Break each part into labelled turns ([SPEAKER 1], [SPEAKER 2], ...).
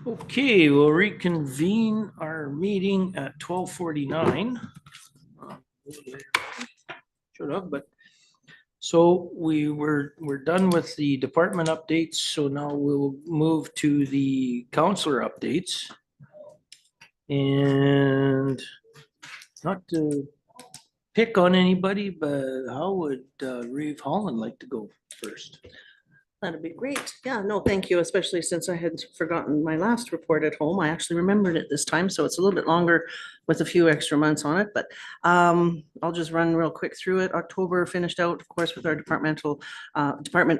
[SPEAKER 1] Okay, we'll reconvene our meeting at 12:49. Should have, but so we're done with the department updates. So now we'll move to the counselor updates. And not to pick on anybody, but how would Reeve Holland like to go first?
[SPEAKER 2] That'd be great. Yeah, no, thank you, especially since I had forgotten my last report at home. I actually remembered it this time, so it's a little bit longer with a few extra months on it, but I'll just run real quick through it. October finished out, of course, with our department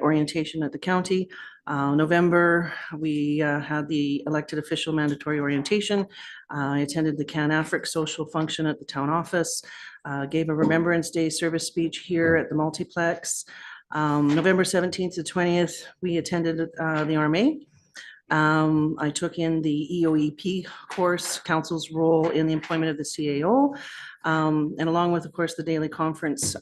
[SPEAKER 2] orientation at the county. November, we had the elected official mandatory orientation. I attended the CanAfric social function at the town office, gave a Remembrance Day service speech here at the multiplex. November 17th to 20th, we attended the RMA. I took in the EOEP course, council's role in the employment of the CAO, and along with, of course, the daily conference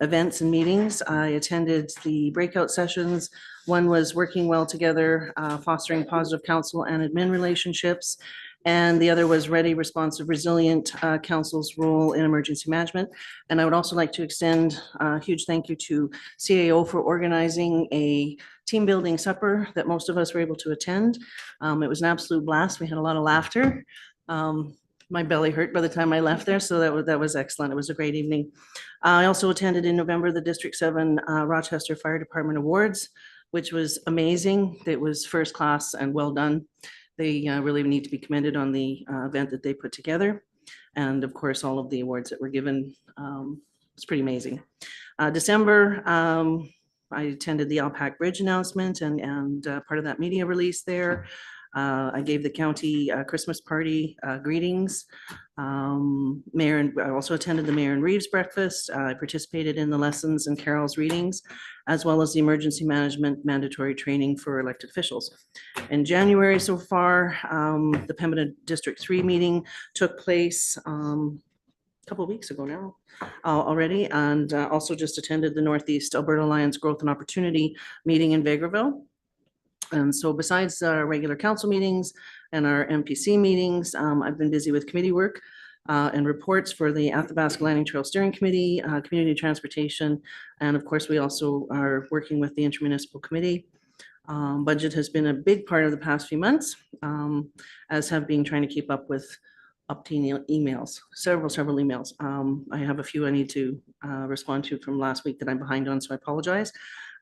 [SPEAKER 2] events and meetings. I attended the breakout sessions. One was working well together, fostering positive council and admin relationships. And the other was ready, responsive, resilient council's role in emergency management. And I would also like to extend a huge thank you to CAO for organizing a team building supper that most of us were able to attend. It was an absolute blast. We had a lot of laughter. My belly hurt by the time I left there, so that was excellent. It was a great evening. I also attended in November the District 7 Rochester Fire Department Awards, which was amazing. It was first class and well done. They really need to be commended on the event that they put together. And of course, all of the awards that were given, it's pretty amazing. December, I attended the Alpac Bridge announcement and part of that media release there. I gave the county Christmas party greetings. Mayor and I also attended the Mayor and Reeves breakfast. I participated in the lessons and carols readings, as well as the emergency management mandatory training for elected officials. In January so far, the Pembina District 3 meeting took place a couple of weeks ago now already, and also just attended the Northeast Alberta Alliance Growth and Opportunity meeting in Vegreville. And so besides our regular council meetings and our MPC meetings, I've been busy with committee work and reports for the Athabasca Landing Trail Steering Committee, Community Transportation, and of course, we also are working with the Intermunicipal Committee. Budget has been a big part of the past few months, as have been trying to keep up with updating emails, several emails. I have a few I need to respond to from last week that I'm behind on, so I apologize.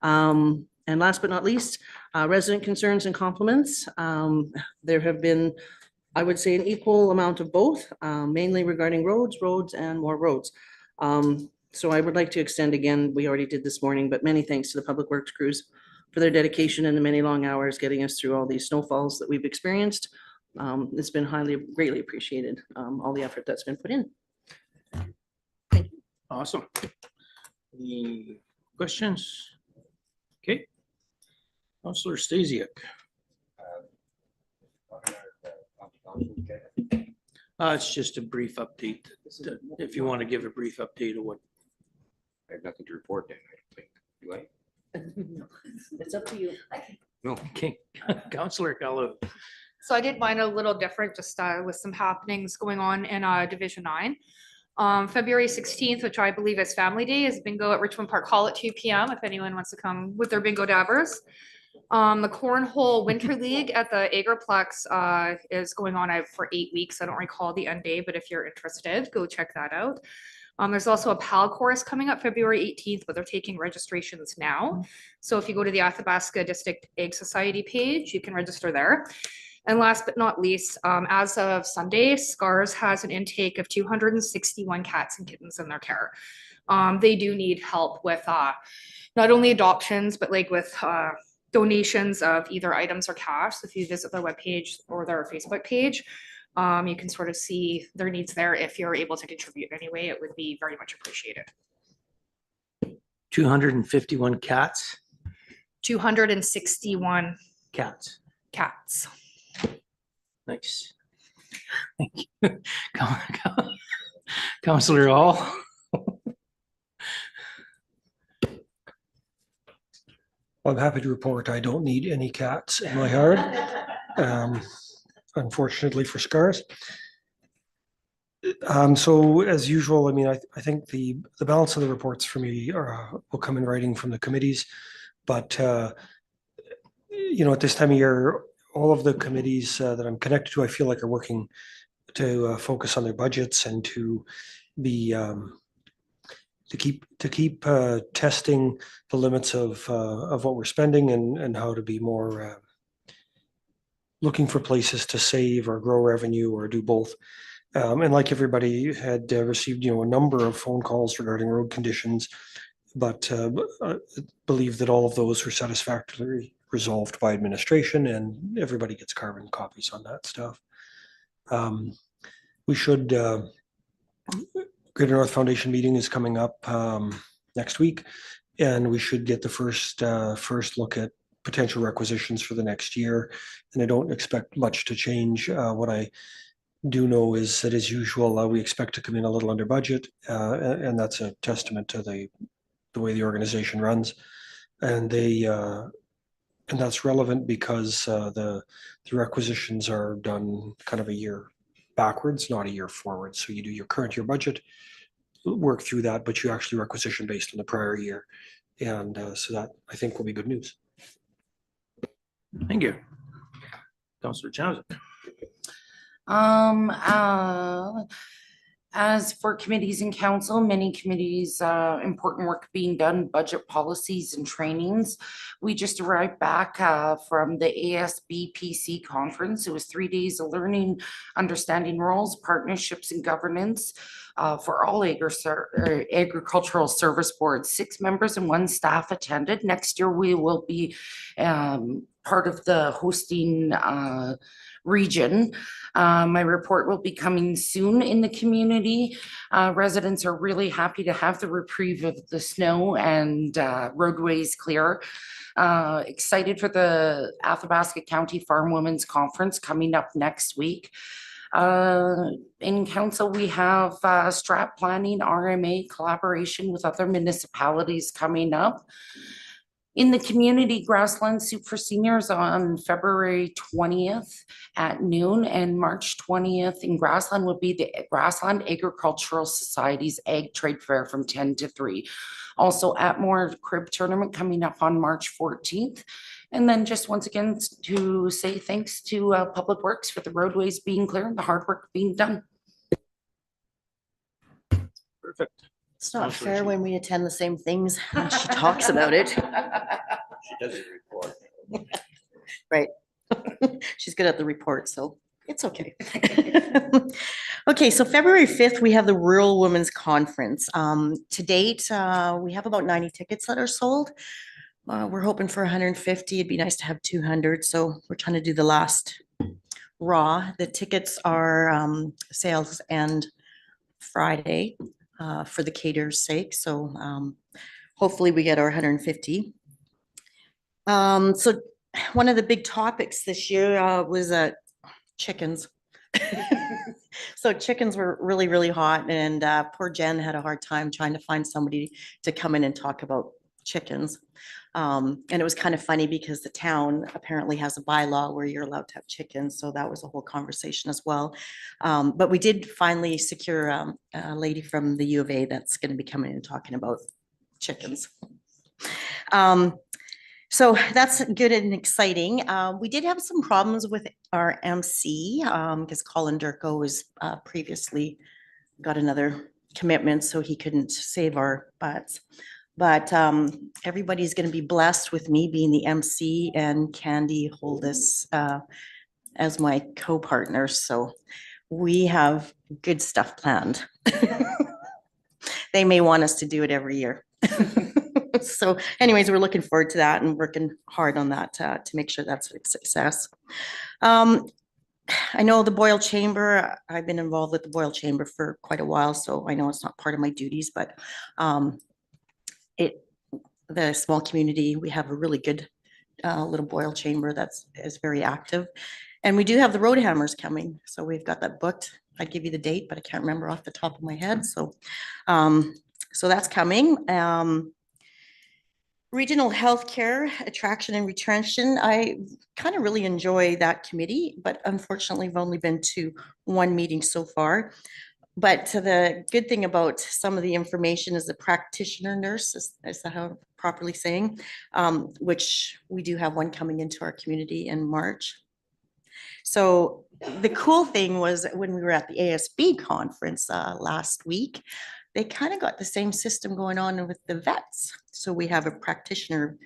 [SPEAKER 2] And last but not least, resident concerns and compliments. There have been, I would say, an equal amount of both, mainly regarding roads, and more roads. So I would like to extend again, we already did this morning, but many thanks to the public works crews for their dedication and the many long hours getting us through all these snowfalls that we've experienced. It's been greatly appreciated, all the effort that's been put in.
[SPEAKER 1] Awesome. Any questions? Okay. Councillor Stasiak. It's just a brief update. If you want to give a brief update of what.
[SPEAKER 3] I have nothing to report then, I don't think. Do I?
[SPEAKER 2] It's up to you.
[SPEAKER 3] No.
[SPEAKER 1] Okay, Councillor Gallo.
[SPEAKER 4] So I did mine a little different, just with some happenings going on in Division 9. February 16th, which I believe is Family Day, is bingo at Richmond Park Hall at 2 p.m. if anyone wants to come with their bingo dabbers. The Cornhole Winter League at the Agriplex is going on for 8 weeks. I don't recall the end day, but if you're interested, go check that out. There's also a PAL course coming up February 18th, but they're taking registrations now. So if you go to the Athabasca District Egg Society page, you can register there. And last but not least, as of Sunday, SCARS has an intake of 261 cats and kittens in their care. They do need help with not only adoptions, but like with donations of either items or cash. So if you visit their webpage or their Facebook page, you can sort of see their needs there. If you're able to contribute anyway, it would be very much appreciated.
[SPEAKER 1] 251 cats?
[SPEAKER 4] 261
[SPEAKER 1] cats. Nice. Thank you. Councillor Hall.
[SPEAKER 5] Well, I'm happy to report I don't need any cats in my yard, unfortunately for scars. So as usual, I mean, I think the balance of the reports for me will come in writing from the committees. But, at this time of year, all of the committees that I'm connected to, I feel like are working to focus on their budgets and to be to keep testing the limits of what we're spending and how to be more looking for places to save or grow revenue or do both. And like everybody had received, a number of phone calls regarding road conditions, but believe that all of those were satisfactorily resolved by administration, and everybody gets carbon copies on that stuff. We should. Greater North Foundation meeting is coming up next week, and we should get the first look at potential requisitions for the next year. And I don't expect much to change. What I do know is that, as usual, we expect to come in a little under budget, and that's a testament to the way the organization runs. And that's relevant because the requisitions are done kind of a year backwards, not a year forward. So you do your current year budget, work through that, but you actually requisition based on the prior year. And so that, I think, will be good news.
[SPEAKER 1] Thank you. Councillor Townsend.
[SPEAKER 6] As for committees and council, many committees, important work being done, budget policies and trainings. We just arrived back from the ASBPC conference. It was 3 days of learning, understanding roles, partnerships, and governance for all agricultural service boards. 6 members and 1 staff attended. Next year, we will be part of the hosting region. My report will be coming soon in the community. Residents are really happy to have the reprieve of the snow and roadways clear. Excited for the Athabasca County Farm Women's Conference coming up next week. In council, we have strat planning, RMA collaboration with other municipalities coming up. In the community, Grassland Soup for Seniors on February 20th at noon, and March 20th in Grassland will be the Grassland Agricultural Society's Ag Trade Fair from 10 to 3. Also Atmore Crib Tournament coming up on March 14th. And then just once again to say thanks to Public Works for the roadways being clear and the hard work being done.
[SPEAKER 1] Perfect.
[SPEAKER 7] It's not fair when we attend the same things and she talks about it.
[SPEAKER 3] She doesn't report.
[SPEAKER 7] Right. She's good at the report, so it's okay. Okay, so February 5th, we have the Rural Women's Conference. To date, we have about 90 tickets that are sold. We're hoping for 150. It'd be nice to have 200. So we're trying to do the last raw. The tickets are sales end Friday. For the caterer's sake. So hopefully we get our 150. So one of the big topics this year was chickens. So chickens were really, really hot, and poor Jen had a hard time trying to find somebody to come in and talk about chickens. And it was kind of funny because the town apparently has a bylaw where you're allowed to have chickens. So that was a whole conversation as well. But we did finally secure a lady from the U of A that's going to be coming and talking about chickens. So that's good and exciting. We did have some problems with our MC because Colin Durko was previously got another commitment, so he couldn't save our butts. But everybody's going to be blessed with me being the MC and Candy Holdis as my co-partner. So we have good stuff planned. They may want us to do it every year. So anyways, we're looking forward to that and working hard on that to make sure that's a success. I know the Boyle Chamber, I've been involved with the Boyle Chamber for quite a while, so I know it's not part of my duties, but the small community, we have a really good little Boyle Chamber is very active. And we do have the Road Hammers coming. So we've got that booked. I'd give you the date, but I can't remember off the top of my head. So, so that's coming. Regional Healthcare Attraction and Retention, I kind of really enjoy that committee, but unfortunately, I've only been to one meeting so far. But the good thing about some of the information is the practitioner nurse, is that how I'm properly saying? Which we do have one coming into our community in March. So the cool thing was that when we were at the ASB conference last week, they kind of got the same system going on with the vets. So we have a practitioner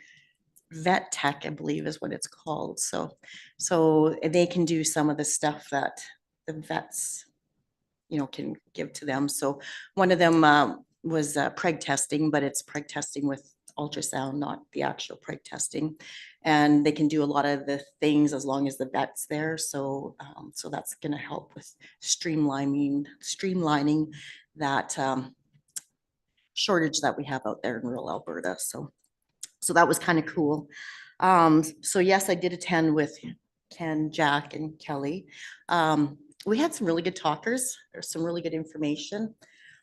[SPEAKER 7] vet tech, I believe is what it's called. So they can do some of the stuff that the vets, can give to them. So one of them was preg testing, but it's preg testing with ultrasound, not the actual preg testing. And they can do a lot of the things as long as the vet's there. So that's going to help with streamlining that shortage that we have out there in rural Alberta. So that was kind of cool. So yes, I did attend with Ken, Jack, and Kelly. We had some really good talkers. There's some really good information,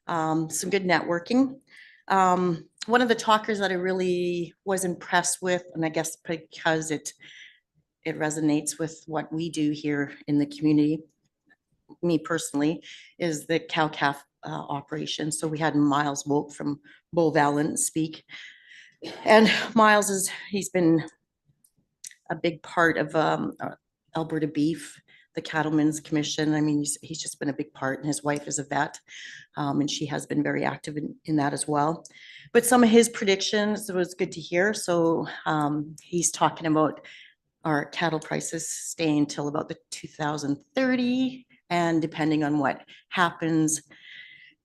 [SPEAKER 7] some good networking. One of the talkers that I really was impressed with, and I guess because it resonates with what we do here in the community, me personally, is the cow-calf operation. So we had Miles Wolk from Bull Valent speak. And Miles he's been a big part of Alberta Beef, the Cattlemen's Commission. I mean, he's just been a big part, and his wife is a vet, and she has been very active in that as well. But some of his predictions, it was good to hear. So he's talking about our cattle prices staying until about the 2030, and depending on what happens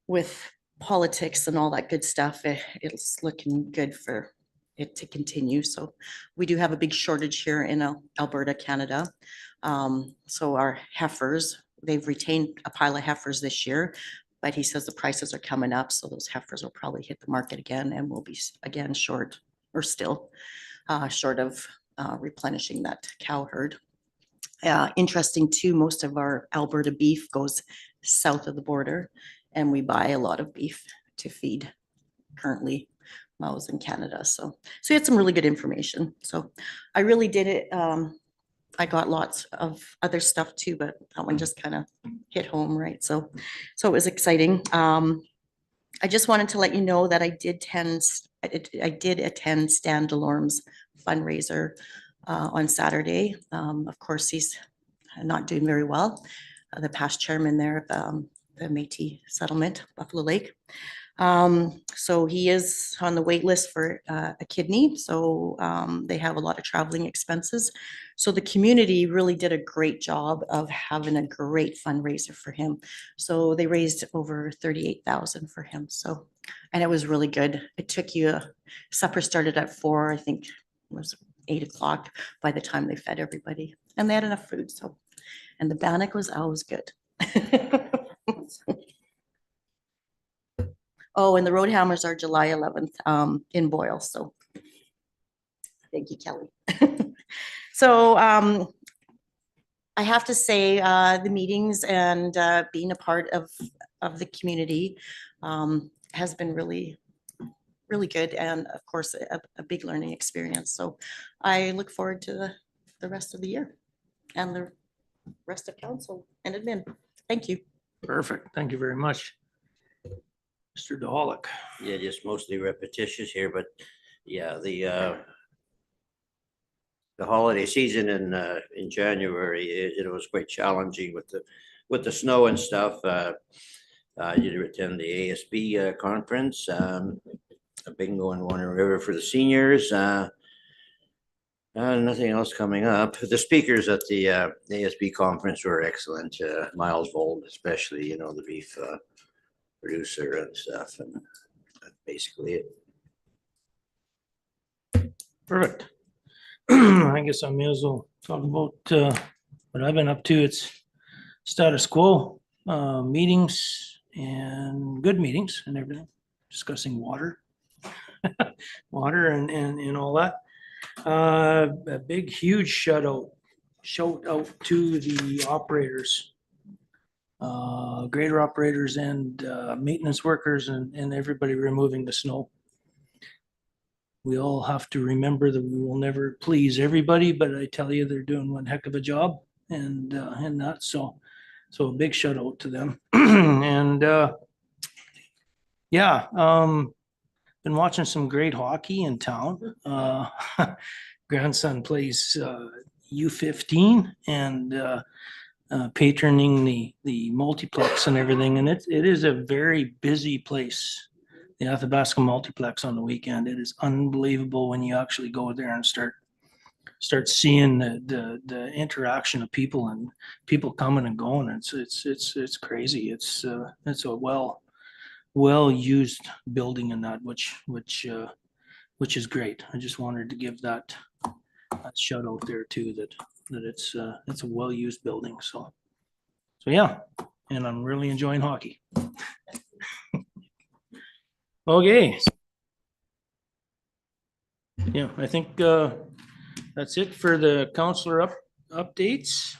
[SPEAKER 7] with politics and all that good stuff, it's looking good for it to continue. So we do have a big shortage here in Alberta, Canada. So our heifers, they've retained a pile of heifers this year, but he says the prices are coming up. So those heifers will probably hit the market again, and we'll be again short, or still short of replenishing that cow herd. Interesting too, most of our Alberta beef goes south of the border, and we buy a lot of beef to feed currently mows in Canada. So we had some really good information. So I really did it. I got lots of other stuff too, but that one just kind of hit home, right? So it was exciting. I just wanted to let you know that I did attend Stan Delorme's fundraiser on Saturday. Of course, he's not doing very well. The past chairman there of the Métis settlement, Buffalo Lake. So he is on the wait list for a kidney. So they have a lot of traveling expenses. So the community really did a great job of having a great fundraiser for him. So they raised over 38,000 for him. So, and it was really good. It took supper started at 4, I think it was 8 o'clock by the time they fed everybody, and they had enough food. So, and the bannock was always good. Oh, and the road hammers are July 11th in Boyle. So thank you, Kelly. So I have to say the meetings and being a part of the community has been really, really good. And of course, a big learning experience. So I look forward to the rest of the year and the rest of council and admin. Thank you.
[SPEAKER 1] Perfect. Thank you very much. Mr. Dolick.
[SPEAKER 8] Yeah, just mostly repetitious here, but yeah, the holiday season in January, it was quite challenging with the snow and stuff. I did attend the ASB conference, a bingo in Warner River for the seniors. Nothing else coming up. The speakers at the ASB conference were excellent. Miles Vold, especially, the beef producer and stuff, and that's basically it.
[SPEAKER 1] Perfect. I guess I may as well talk about what I've been up to. It's status quo, meetings and good meetings and everything, discussing water, water and all that. A big, huge shout out to the operators, grader operators and maintenance workers and everybody removing the snow. we all have to remember that we will never please everybody, but I tell you, they're doing one heck of a job and that, so a big shout out to them. And yeah, been watching some great hockey in town. Grandson plays U15 and patroning the multiplex and everything, and it is a very busy place. The Athabasca multiplex on the weekend, it is unbelievable when you actually go there and start seeing the interaction of people and people coming and going. It's crazy. It's a well used building and that, which is great. I just wanted to give that a shout out there too, that it's a well used building. So yeah, and I'm really enjoying hockey. Okay. Yeah, I think that's it for the counselor updates.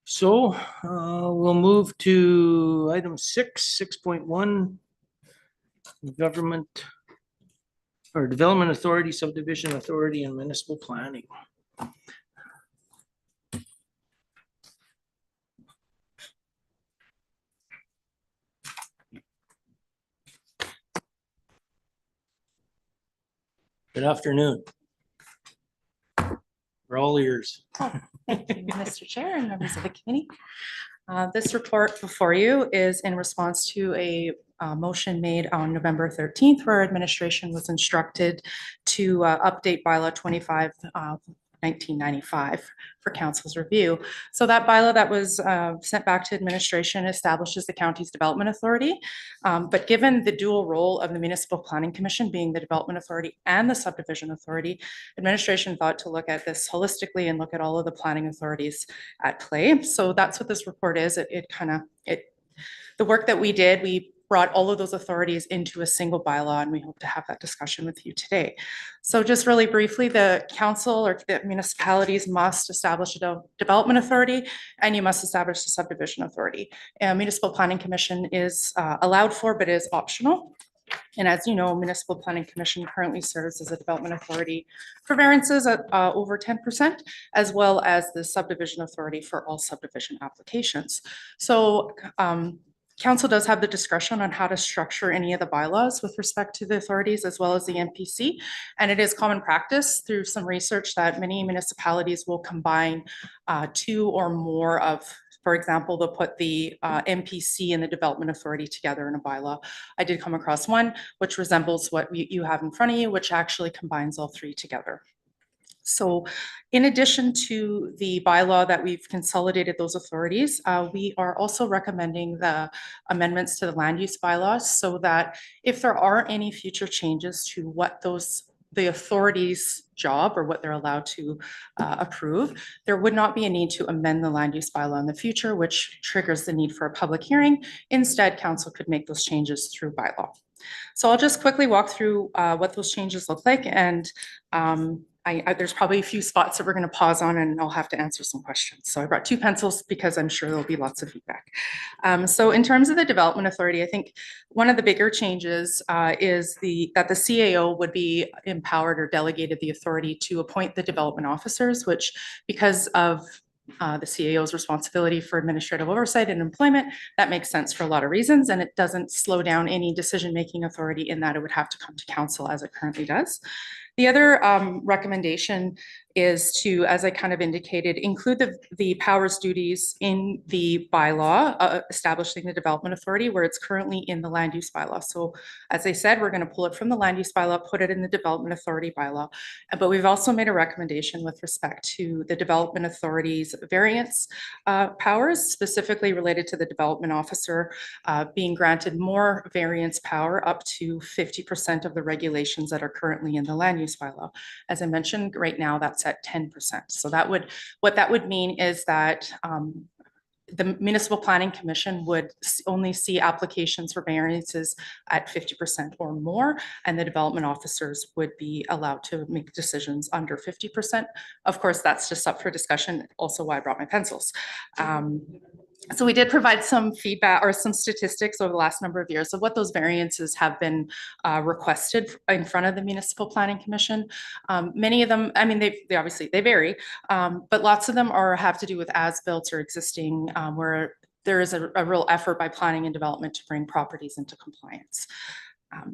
[SPEAKER 1] So we'll move to item 6.1, government or development authority, subdivision authority, and municipal planning. Good afternoon. We're all ears.
[SPEAKER 9] Thank you, Mr. Chair and members of the committee. This report before you is in response to a motion made on November 13th, where administration was instructed to update bylaw 25 1995 for council's review. So that bylaw that was sent back to administration establishes the county's development authority. But given the dual role of the Municipal Planning Commission being the development authority and the subdivision authority, administration thought to look at this holistically and look at all of the planning authorities at play. So that's what this report is. The work that we did, we brought all of those authorities into a single bylaw, and we hope to have that discussion with you today. So just really briefly, the council or the municipalities must establish a development authority, and you must establish a subdivision authority. And Municipal Planning Commission is allowed for, but is optional. And as you know, Municipal Planning Commission currently serves as a development authority for variances at over 10%, as well as the subdivision authority for all subdivision applications. So council does have the discretion on how to structure any of the bylaws with respect to the authorities as well as the MPC. And it is common practice through some research that many municipalities will combine two or more of, for example, they'll put the MPC and the development authority together in a bylaw. I did come across one which resembles what you have in front of you, which actually combines all three together. So in addition to the bylaw that we've consolidated those authorities, we are also recommending the amendments to the land use bylaws so that if there are any future changes to what the authority's job or what they're allowed to approve, there would not be a need to amend the land use bylaw in the future, which triggers the need for a public hearing. Instead, council could make those changes through bylaw. So I'll just quickly walk through what those changes look like, and there's probably a few spots that we're going to pause on and I'll have to answer some questions. So I brought two pencils because I'm sure there'll be lots of feedback. So in terms of the development authority, I think one of the bigger changes is that the CAO would be empowered or delegated the authority to appoint the development officers, which because of the CAO's responsibility for administrative oversight and employment, that makes sense for a lot of reasons, and it doesn't slow down any decision-making authority in that it would have to come to council as it currently does. The other recommendation is to, as I kind of indicated, include the powers duties in the bylaw establishing the development authority where it's currently in the land use bylaw. So as I said, we're going to pull it from the land use bylaw, put it in the development authority bylaw. But we've also made a recommendation with respect to the development authority's variance powers, specifically related to the development officer being granted more variance power up to 50% of the regulations that are currently in the land use bylaw. As I mentioned, right now that's at 10%. So what that would mean is that the Municipal Planning Commission would only see applications for variances at 50% or more, and the development officers would be allowed to make decisions under 50%. Of course, that's just up for discussion, also why I brought my pencils. So we did provide some feedback or some statistics over the last number of years of what those variances have been requested in front of the Municipal Planning Commission. Many of them, I mean, they obviously, they vary, but lots of them have to do with as-built or existing, where there is a real effort by planning and development to bring properties into compliance.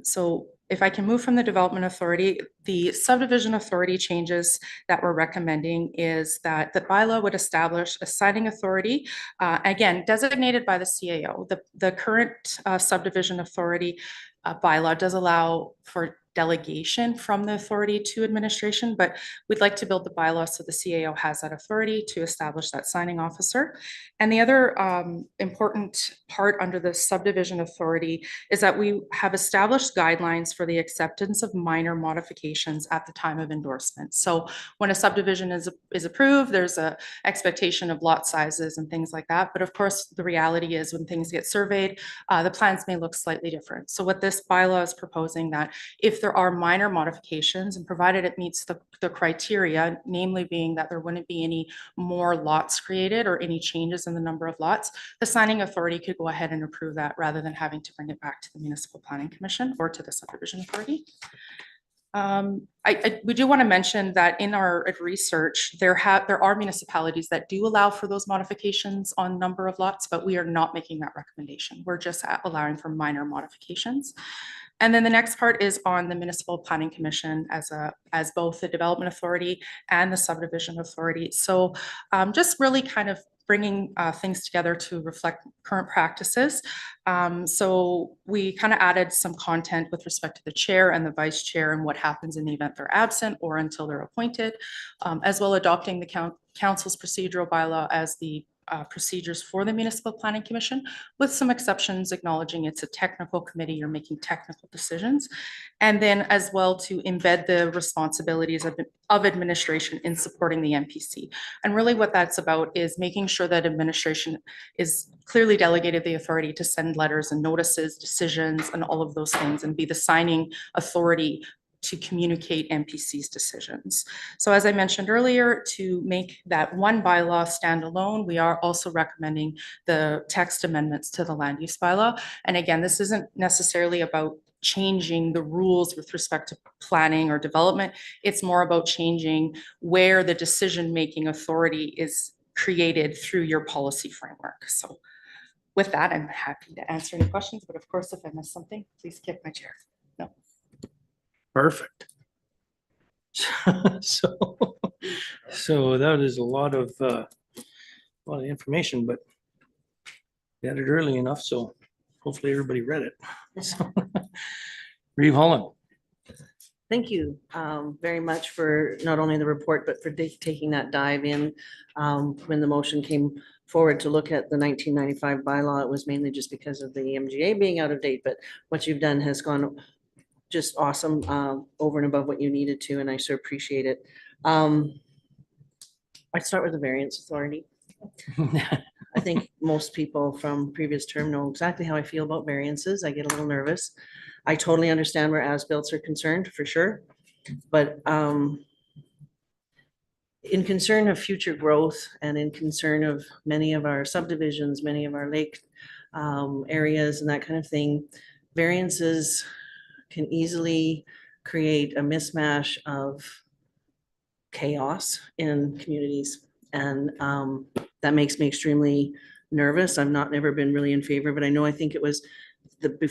[SPEAKER 9] So if I can move from the development authority, the subdivision authority changes that we're recommending is that the bylaw would establish a signing authority, again, designated by the CAO. The current subdivision authority bylaw does allow for delegation from the authority to administration, but we'd like to build the bylaw so the CAO has that authority to establish that signing officer. And the other important part under the subdivision authority is that we have established guidelines for the acceptance of minor modifications at the time of endorsement. So when a subdivision is approved, there's a expectation of lot sizes and things like that. But of course, the reality is when things get surveyed, the plans may look slightly different. So what this bylaw is proposing that if there are minor modifications and provided it meets the criteria, namely being that there wouldn't be any more lots created or any changes in the number of lots, the signing authority could go ahead and approve that rather than having to bring it back to the Municipal Planning Commission or to the subdivision authority. We do want to mention that in our research, there are municipalities that do allow for those modifications on number of lots, but we are not making that recommendation. We're just allowing for minor modifications. And then the next part is on the Municipal Planning Commission as both the development authority and the subdivision authority. So just really kind of bringing things together to reflect current practices. So we kind of added some content with respect to the chair and the vice chair and what happens in the event they're absent or until they're appointed, as well adopting the council's procedural bylaw as the procedures for the Municipal Planning Commission, with some exceptions acknowledging it's a technical committee, you're making technical decisions. And then as well to embed the responsibilities of administration in supporting the MPC. And really what that's about is making sure that administration is clearly delegated the authority to send letters and notices, decisions, and all of those things, and be the signing authority to communicate MPC's decisions. So as I mentioned earlier, to make that one bylaw stand alone, we are also recommending the text amendments to the land use bylaw. And again, this isn't necessarily about changing the rules with respect to planning or development. It's more about changing where the decision-making authority is created through your policy framework. So with that, I'm happy to answer any questions, but of course, if I miss something, please kick my chair. No.
[SPEAKER 1] Perfect. So that is a lot of information, but we had it early enough, so hopefully everybody read it. So, Reeve Holland.
[SPEAKER 2] Thank you very much for not only the report, but for taking that dive in. When the motion came forward to look at the 1995 bylaw, it was mainly just because of the MGA being out of date, but what you've done has gone just awesome, over and above what you needed to, and I so appreciate it. I'd start with the variance authority. I think most people from previous term know exactly how I feel about variances. I get a little nervous. I totally understand where as-builts are concerned, for sure. But in concern of future growth and in concern of many of our subdivisions, many of our lake areas and that kind of thing, variances can easily create a mismatch of chaos in communities. And that makes me extremely nervous. I've never been really in favor, but I think it was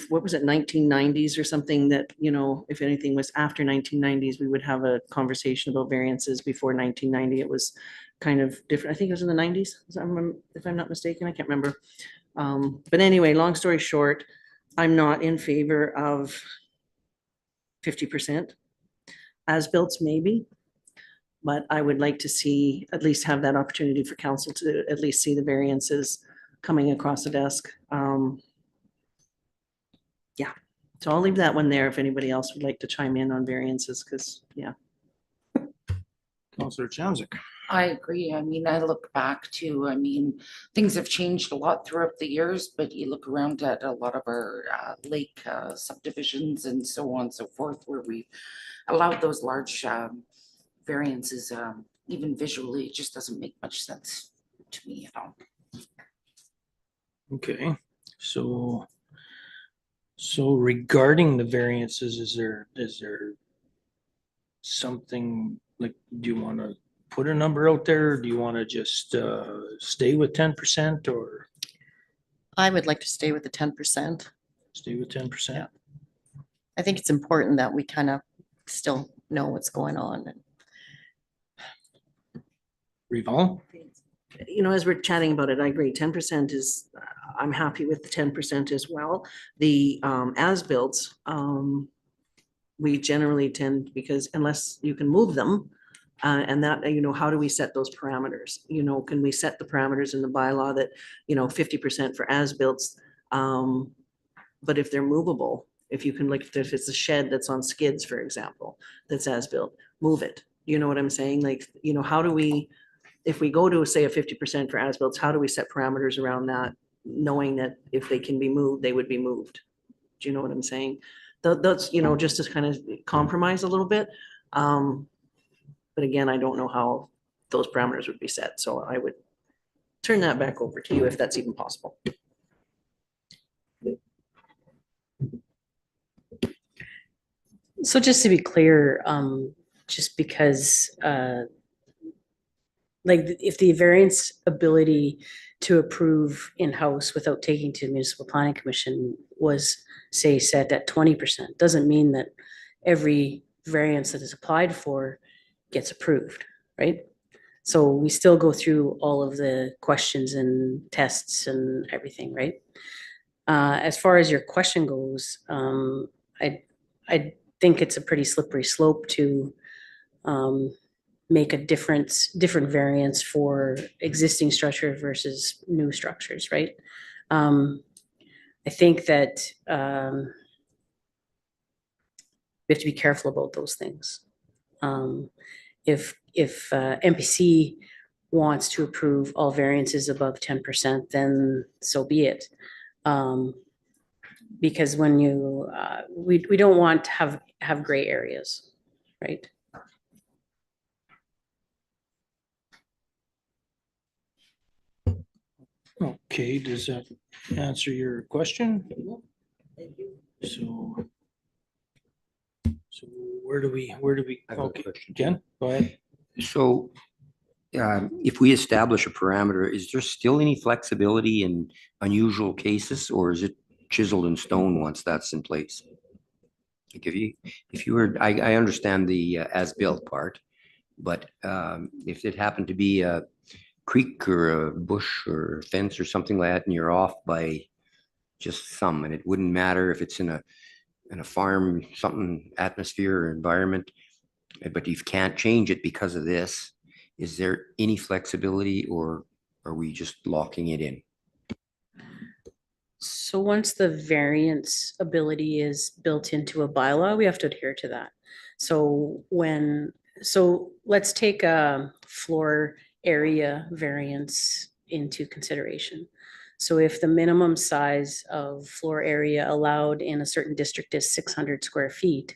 [SPEAKER 2] what was it, 1990s or something that, you know, if anything was after 1990s, we would have a conversation about variances. Before 1990, it was kind of different. I think it was in the 90s, if I'm not mistaken, I can't remember. But anyway, long story short, I'm not in favor of 50%. As-builts maybe, but I would like to see, at least have that opportunity for council to at least see the variances coming across the desk. Yeah, so I'll leave that one there if anybody else would like to chime in on variances, because yeah.
[SPEAKER 1] Councillor Johnson.
[SPEAKER 6] I agree. I mean, I look back to, things have changed a lot throughout the years, but you look around at a lot of our lake subdivisions and so on and so forth, where we allowed those large variances, even visually, it just doesn't make much sense to me at all.
[SPEAKER 1] Okay, so regarding the variances, is there something like, do you want to put a number out there? Or do you want to just stay with 10% or
[SPEAKER 7] I would like to stay with the 10%.
[SPEAKER 1] stay with 10%?
[SPEAKER 7] I think it's important that we kind of still know what's going on.
[SPEAKER 1] Revon?
[SPEAKER 2] You know, as we're chatting about it, I agree, 10% is, I'm happy with the 10% as well. The as-builts, we generally tend, because unless you can move them, and that, you know, how do we set those parameters? You know, can we set the parameters in the bylaw that, you know, 50% for as-builts? But if they're movable, if you can, like, if it's a shed that's on skids, for example, that's as-built, move it. You know what I'm saying? Like, you know, how do we, if we go to, say, a 50% for as-builts, how do we set parameters around that, knowing that if they can be moved, they would be moved? Do you know what I'm saying? That's, you know, just to kind of compromise a little bit. But again, I don't know how those parameters would be set, so I would turn that back over to you if that's even possible.
[SPEAKER 10] So just to be clear, just because, like, if the variance ability to approve in-house without taking to the municipal planning commission was, say, set at 20%, doesn't mean that every variance that is applied for gets approved, right? So we still go through all of the questions and tests and everything, right? As far as your question goes, I think it's a pretty slippery slope to make a different variance for existing structure versus new structures, right? I think that we have to be careful about those things. If MPC wants to approve all variances above 10%, then so be it. Because when you, we don't want to have gray areas, right?
[SPEAKER 1] Okay, does that answer your question? So where do we,
[SPEAKER 3] I have a
[SPEAKER 1] okay,
[SPEAKER 3] question.
[SPEAKER 1] Ken, go ahead.
[SPEAKER 3] So if we establish a parameter, is there still any flexibility in unusual cases, or is it chiseled in stone once that's in place? Like if you were, I understand the as-built part, but if it happened to be a creek or a bush or a fence or something like that, and you're off by just some, and it wouldn't matter if it's in a farm, something atmosphere or environment, but you can't change it because of this, is there any flexibility, or are we just locking it in?
[SPEAKER 10] So once the variance ability is built into a bylaw, we have to adhere to that. So let's take a floor area variance into consideration. So if the minimum size of floor area allowed in a certain district is 600 square feet,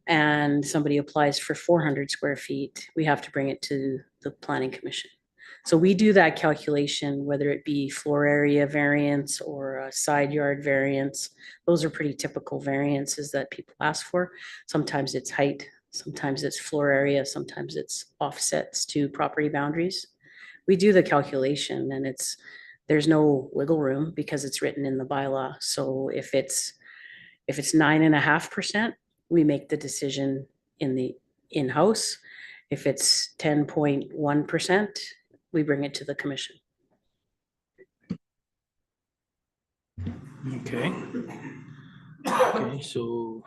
[SPEAKER 10] and somebody applies for 400 square feet, we have to bring it to the planning commission. So we do that calculation, whether it be floor area variance or a side yard variance. Those are pretty typical variances that people ask for. Sometimes it's height, sometimes it's floor area, sometimes it's offsets to property boundaries. We do the calculation, and there's no wiggle room because it's written in the bylaw. So if it's 9.5%, we make the decision in-house. If it's 10.1%, we bring it to the commission.
[SPEAKER 1] Okay. Okay, so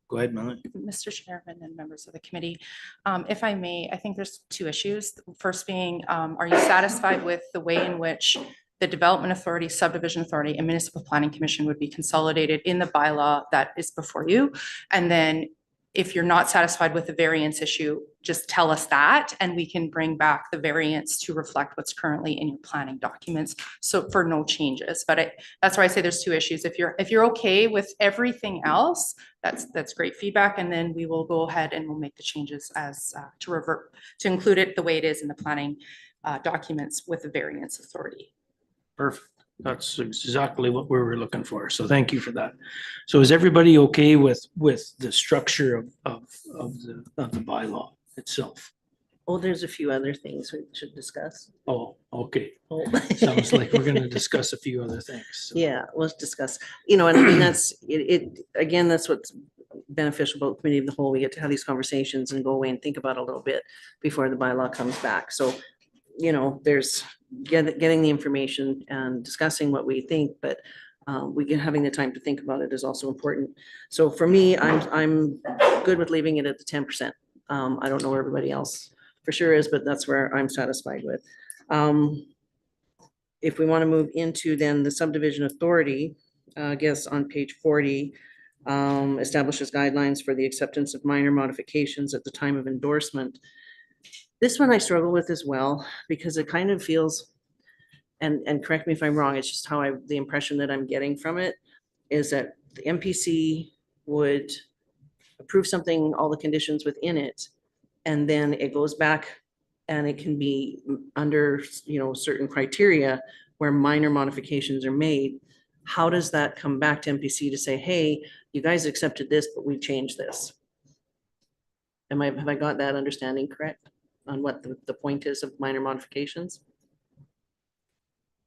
[SPEAKER 1] go ahead, Melanie.
[SPEAKER 9] Mr. Chairman and members of the committee, if I may, I think there's two issues. First being, are you satisfied with the way in which the Development Authority, Subdivision Authority, and Municipal Planning Commission would be consolidated in the bylaw that is before you? And then if you're not satisfied with the variance issue, just tell us that, and we can bring back the variance to reflect what's currently in your planning documents. So for no changes, but that's why I say there's two issues. If you're okay with everything else, that's great feedback. And then we will go ahead and we'll make the changes as to include it the way it is in the planning documents with the variance authority.
[SPEAKER 1] Perfect. That's exactly what we were looking for. So thank you for that. So is everybody okay with the structure of the bylaw itself?
[SPEAKER 2] Oh, there's a few other things we should discuss.
[SPEAKER 1] Oh, okay.
[SPEAKER 2] Oh.
[SPEAKER 1] Sounds like we're gonna discuss a few other things. So.
[SPEAKER 2] Yeah, let's discuss, and I mean, again, that's what's beneficial about committee of the whole. We get to have these conversations and go away and think about it a little bit before the bylaw comes back. So, there's getting the information and discussing what we think, but having the time to think about it is also important. So for me, I'm good with leaving it at the 10%. I don't know where everybody else for sure is, but that's where I'm satisfied with. If we want to move into then the subdivision authority, I guess on page 40, establishes guidelines for the acceptance of minor modifications at the time of endorsement. This one I struggle with as well, because it kind of feels, and correct me if I'm wrong, it's just the impression that I'm getting from it is that the MPC would approve something, all the conditions within it, and then it goes back and it can be under, certain criteria where minor modifications are made. How does that come back to MPC to say, hey, you guys accepted this, but we changed this? Have I got that understanding correct on what the point is of minor modifications?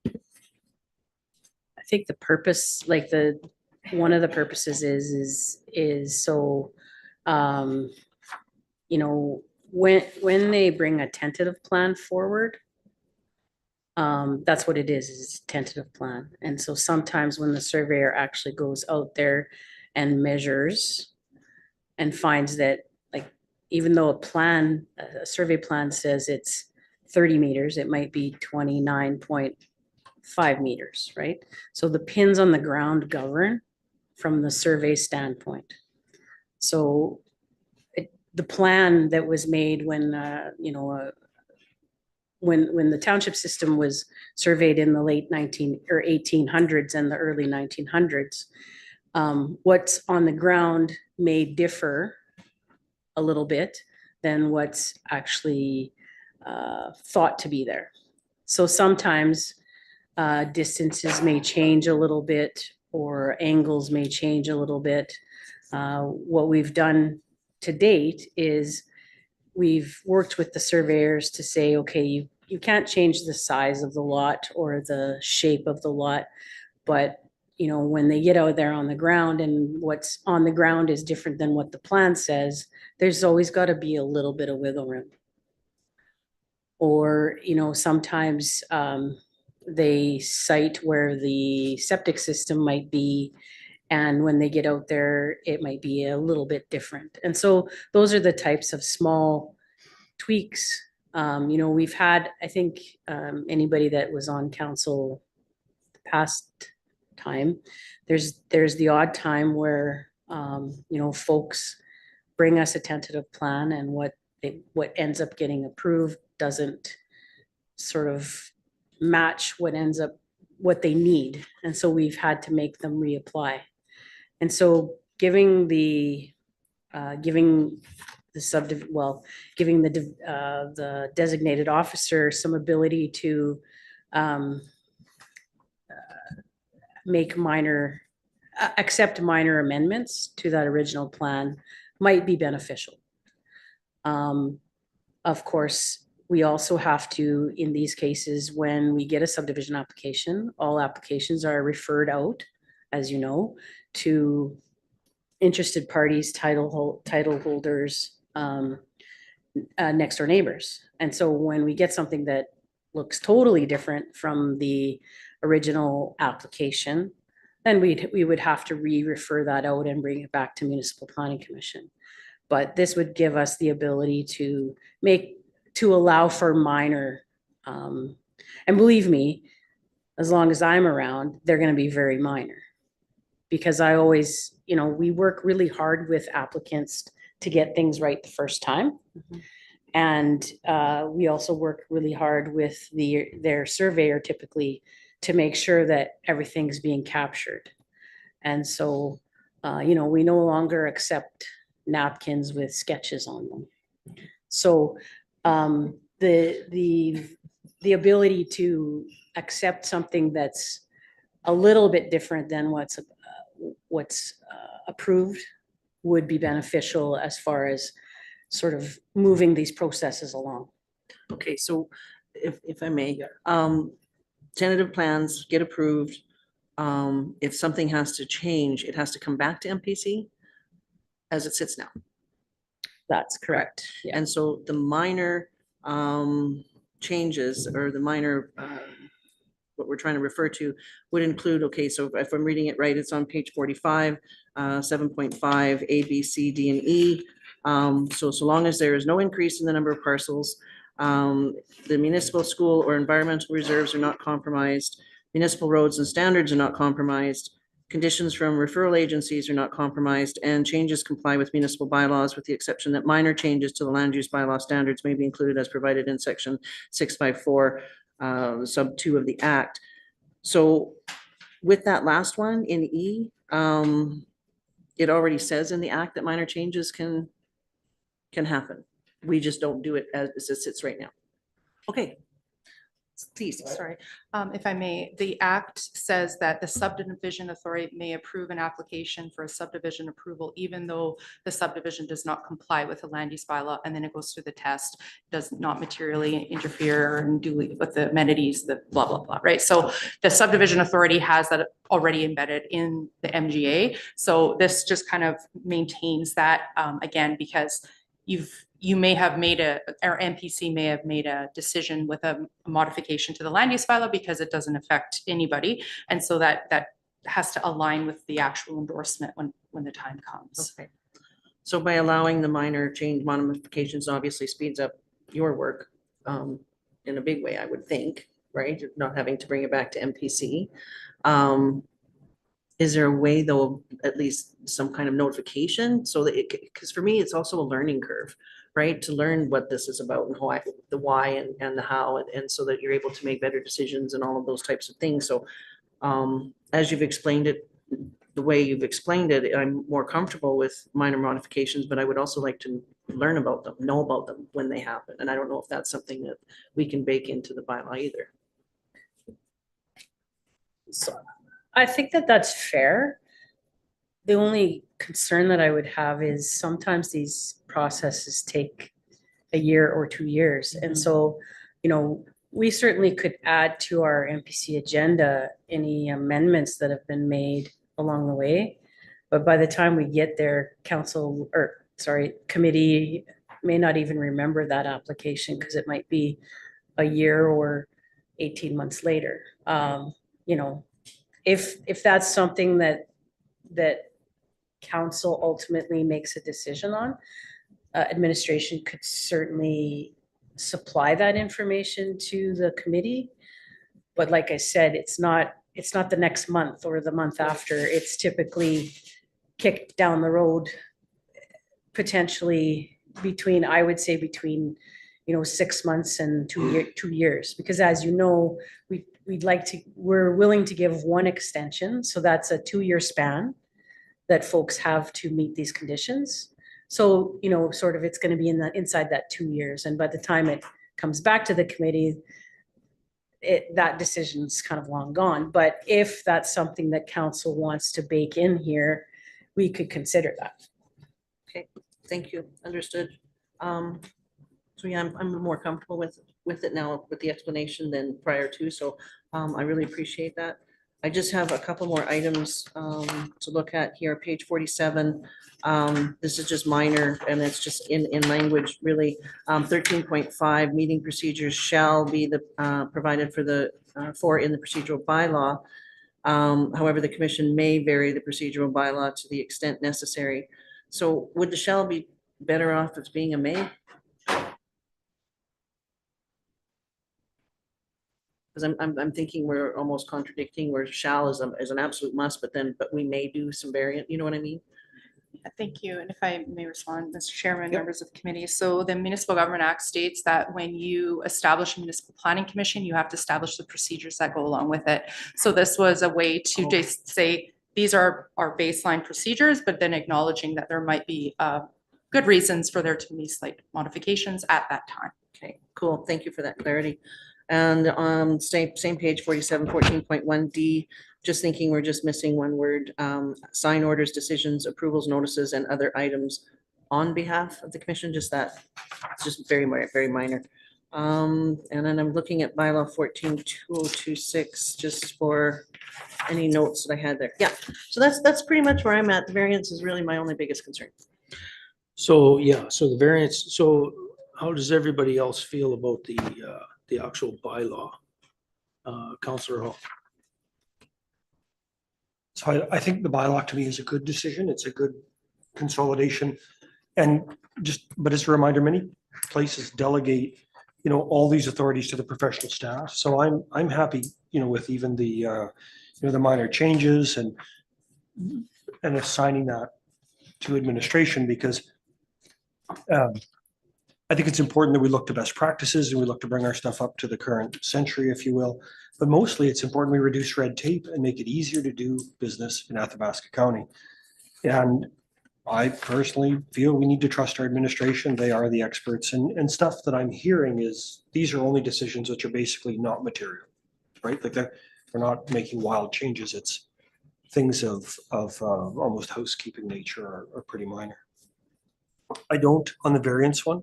[SPEAKER 10] I think the purpose, like one of the purposes is so, when they bring a tentative plan forward, that's what it is a tentative plan. And so sometimes when the surveyor actually goes out there and measures and finds that, like, even though a survey plan says it's 30 meters, it might be 29.5 meters, right? So the pins on the ground govern from the survey standpoint. So the plan that was made when, when the township system was surveyed in the late 1800s and the early 1900s, what's on the ground may differ a little bit than what's actually thought to be there. So sometimes distances may change a little bit or angles may change a little bit. What we've done to date is we've worked with the surveyors to say, okay, you can't change the size of the lot or the shape of the lot, but when they get out there on the ground and what's on the ground is different than what the plan says, there's always got to be a little bit of wiggle room. Or, sometimes they cite where the septic system might be, and when they get out there, it might be a little bit different. And so those are the types of small tweaks. We've had, I think, anybody that was on council past time, there's the odd time where, folks bring us a tentative plan and what ends up getting approved doesn't sort of match what they need. And so we've had to make them reapply. And so giving the designated officer some ability to accept minor amendments to that original plan might be beneficial. Of course, we also have to, in these cases, when we get a subdivision application, all applications are referred out, as you know, to interested parties, title holders, next door neighbors. And so when we get something that looks totally different from the original application, then we would have to re-refer that out and bring it back to Municipal Planning Commission. But this would give us the ability to allow for minor, and believe me, as long as I'm around, they're going to be very minor. Because I always, we work really hard with applicants to get things right the first time. Mm-hmm. And we also work really hard with their surveyor typically to make sure that everything's being captured. And so, we no longer accept napkins with sketches on them. So the the ability to accept something that's a little bit different than what's approved would be beneficial as far as sort of moving these processes along.
[SPEAKER 2] Okay, so if I may, tentative plans get approved. If something has to change, it has to come back to MPC as it sits now.
[SPEAKER 10] That's correct. Yeah.
[SPEAKER 2] And so the minor changes or the minor what we're trying to refer to would include, okay, so if I'm reading it right, it's on page 45, 7.5, A, B, C, D, and E. So long as there is no increase in the number of parcels, the municipal, school, or environmental reserves are not compromised, municipal roads and standards are not compromised, conditions from referral agencies are not compromised, and changes comply with municipal bylaws with the exception that minor changes to the land use bylaw standards may be included as provided in section 654, sub 2 of the act. So with that last one in E, it already says in the act that minor changes can happen. We just don't do it as it sits right now. Okay. Please.
[SPEAKER 9] Sorry, if I may, the act says that the subdivision authority may approve an application for a subdivision approval, even though the subdivision does not comply with the land use bylaw, and then it goes through the test, does not materially interfere and do with the amenities, the blah, blah, blah, right? So the subdivision authority has that already embedded in the MGA. So this just kind of maintains that, again, because you may have made or MPC may have made a decision with a modification to the land use bylaw because it doesn't affect anybody. And so that has to align with the actual endorsement when the time comes.
[SPEAKER 2] Okay. So by allowing the minor change modifications obviously speeds up your work in a big way, I would think, right? Not having to bring it back to MPC. Is there a way though, at least some kind of notification so that because for me, it's also a learning curve, right? To learn what this is about and the why and the how, and so that you're able to make better decisions and all of those types of things. So as you've explained it, the way you've explained it, I'm more comfortable with minor modifications, but I would also like to learn about them, know about them when they happen. And I don't know if that's something that we can bake into the bylaw either.
[SPEAKER 10] So I think that that's fair. The only concern that I would have is sometimes these processes take a year or 2 years. And so, we certainly could add to our MPC agenda any amendments that have been made along the way. But by the time we get there, committee may not even remember that application because it might be a year or 18 months later. If that's something that council ultimately makes a decision on, administration could certainly supply that information to the committee. But like I said, it's not the next month or the month after. It's typically kicked down the road, potentially between 6 months and 2 years. Because as you know, we're willing to give one extension. So that's a 2-year span that folks have to meet these conditions. So, sort of it's going to be inside that 2 years. And by the time it comes back to the committee, that decision's kind of long gone. But if that's something that council wants to bake in here, we could consider that.
[SPEAKER 2] Okay, thank you. Understood. So yeah, I'm more comfortable with it now with the explanation than prior to. So I really appreciate that. I just have a couple more items to look at here. Page 47. This is just minor and it's just in language really. 13.5 meeting procedures shall be provided for in the procedural bylaw. However, the commission may vary the procedural bylaw to the extent necessary. So would the shall be better off as being a may? Because I'm thinking we're almost contradicting where shall is an absolute must, but we may do some variant, you know what I mean?
[SPEAKER 9] Thank you. And if I may respond, Mr. Chairman,
[SPEAKER 2] Yep.
[SPEAKER 9] members of the committee. So the Municipal Government Act states that when you establish a municipal planning commission, you have to establish the procedures that go along with it. So this was a way to just say, these are our baseline procedures, but then acknowledging that there might be good reasons for there to be slight modifications at that time.
[SPEAKER 2] Okay, cool. Thank you for that clarity. And same page 47, 14.1D, just thinking we're just missing one word, sign orders, decisions, approvals, notices, and other items on behalf of the commission, just that, it's just very minor. And then I'm looking at bylaw 14.2026, just for any notes that I had there. Yeah, so that's pretty much where I'm at. The variance is really my only biggest concern.
[SPEAKER 1] So, yeah, so the variance, so how does everybody else feel about the actual bylaw? Counselor Hall?
[SPEAKER 5] So I think the bylaw to me is a good decision. It's a good consolidation. And but as a reminder, many places delegate, all these authorities to the professional staff. So I'm happy, with even the, the minor changes and assigning that to administration, because I think it's important that we look to best practices and we look to bring our stuff up to the current century, if you will. But mostly it's important we reduce red tape and make it easier to do business in Athabasca County. And I personally feel we need to trust our administration. They are the experts, and stuff that I'm hearing is these are only decisions which are basically not material, right? Like they're not making wild changes. It's things of almost housekeeping nature are pretty minor. I don't, on the variance one,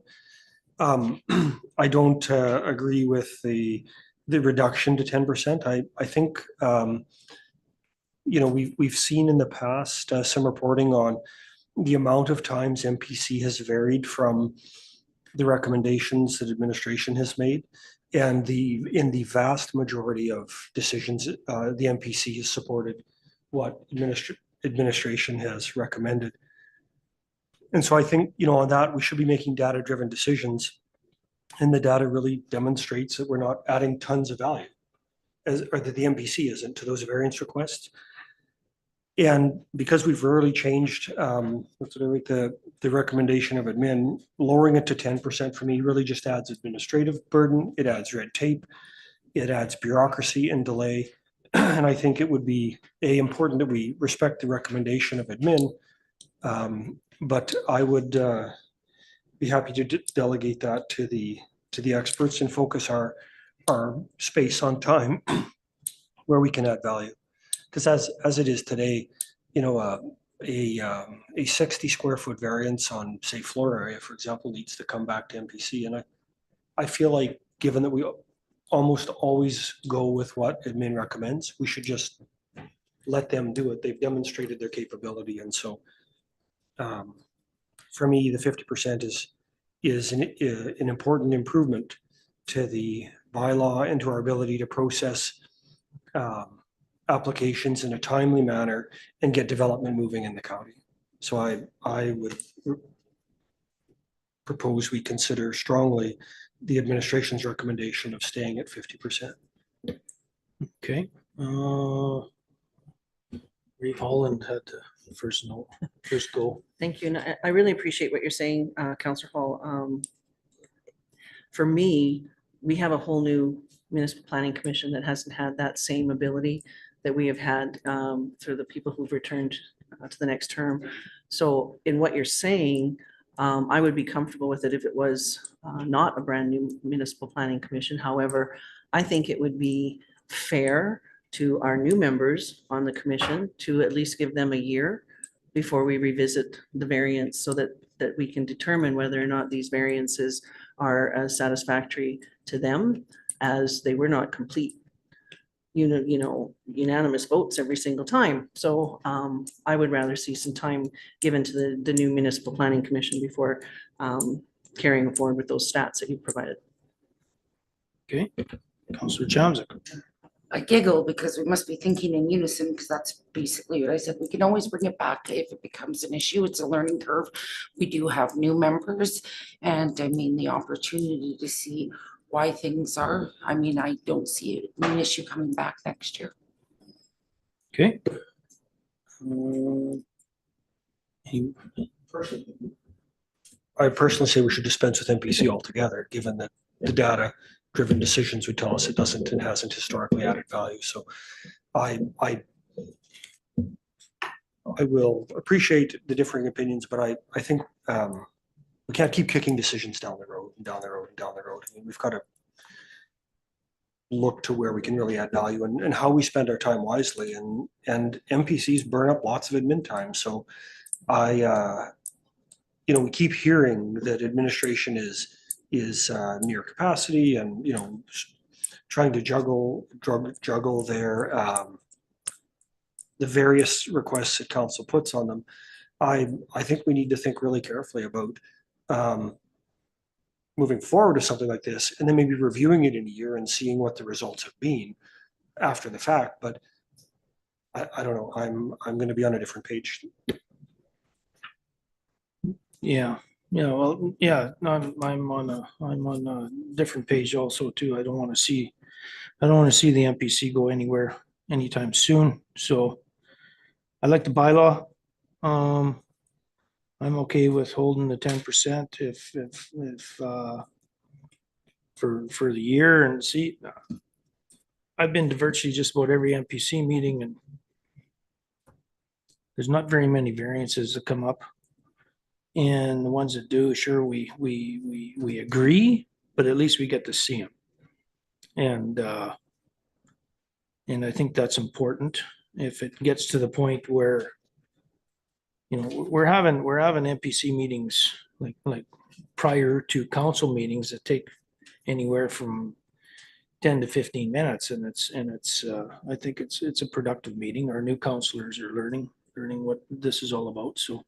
[SPEAKER 5] I don't agree with the reduction to 10%. I think, we've seen in the past some reporting on the amount of times MPC has varied from the recommendations that administration has made. And in the vast majority of decisions, the MPC has supported what administration has recommended. And so I think, on that, we should be making data-driven decisions. And the data really demonstrates that we're not adding tons of value, or that the MPC isn't, to those variance requests. And because we've rarely changed the recommendation of admin, lowering it to 10% for me really just adds administrative burden. It adds red tape. It adds bureaucracy and delay. And I think it would be important that we respect the recommendation of admin. But I would be happy to delegate that to the experts and focus our space on time where we can add value. Because as it is today, a 60 square foot variance on, say, floor area, for example, needs to come back to MPC. And I feel like, given that we almost always go with what admin recommends, we should just let them do it. They've demonstrated their capability. And so for me, the 50% is an important improvement to the bylaw and to our ability to process applications in a timely manner and get development moving in the county. So I would propose we consider strongly the administration's recommendation of staying at 50%.
[SPEAKER 1] Okay. Reeve Holland had the first go.
[SPEAKER 2] Thank you. And I really appreciate what you're saying, Councillor Hall. For me, we have a whole new municipal planning commission that hasn't had that same ability that we have had through the people who've returned to the next term. So in what you're saying, I would be comfortable with it if it was not a brand new municipal planning commission. However, I think it would be fair to our new members on the commission to at least give them a year before we revisit the variance, so that we can determine whether or not these variances are as satisfactory to them, as they were not complete unanimous votes every single time. So I would rather see some time given to the new municipal planning commission before carrying forward with those stats that you provided.
[SPEAKER 1] Okay. Councillor Chamzak.
[SPEAKER 6] I giggle because we must be thinking in unison, because that's basically what I said. We can always bring it back if it becomes an issue. It's a learning curve. We do have new members, and I mean, the opportunity to see why things are. I mean, I don't see an issue coming back next year.
[SPEAKER 1] Okay.
[SPEAKER 5] I personally say we should dispense with MPC altogether, given that the data-driven decisions would tell us it doesn't and hasn't historically added value. So I will appreciate the differing opinions, but I think we can't keep kicking decisions down the road and down the road and down the road. I mean, we've got to look to where we can really add value and how we spend our time wisely. And MPCs burn up lots of admin time. So we keep hearing that administration is near capacity and, trying to juggle the various requests that council puts on them. I think we need to think really carefully about moving forward to something like this, and then maybe reviewing it in a year and seeing what the results have been after the fact. But I don't know. I'm going to be on a different page.
[SPEAKER 1] Yeah, well, yeah, no, I'm on a different page also too. I don't want to see the MPC go anywhere anytime soon. So I like the bylaw. I'm okay with holding the 10% if for the year and see. I've been to virtually just about every MPC meeting and there's not very many variances that come up. And the ones that do, sure, we agree, but at least we get to see them. And I think that's important. If it gets to the point where, we're having MPC meetings like prior to council meetings that take anywhere from 10 to 15 minutes, and it's I think it's a productive meeting. Our new councilors are learning what this is all about. So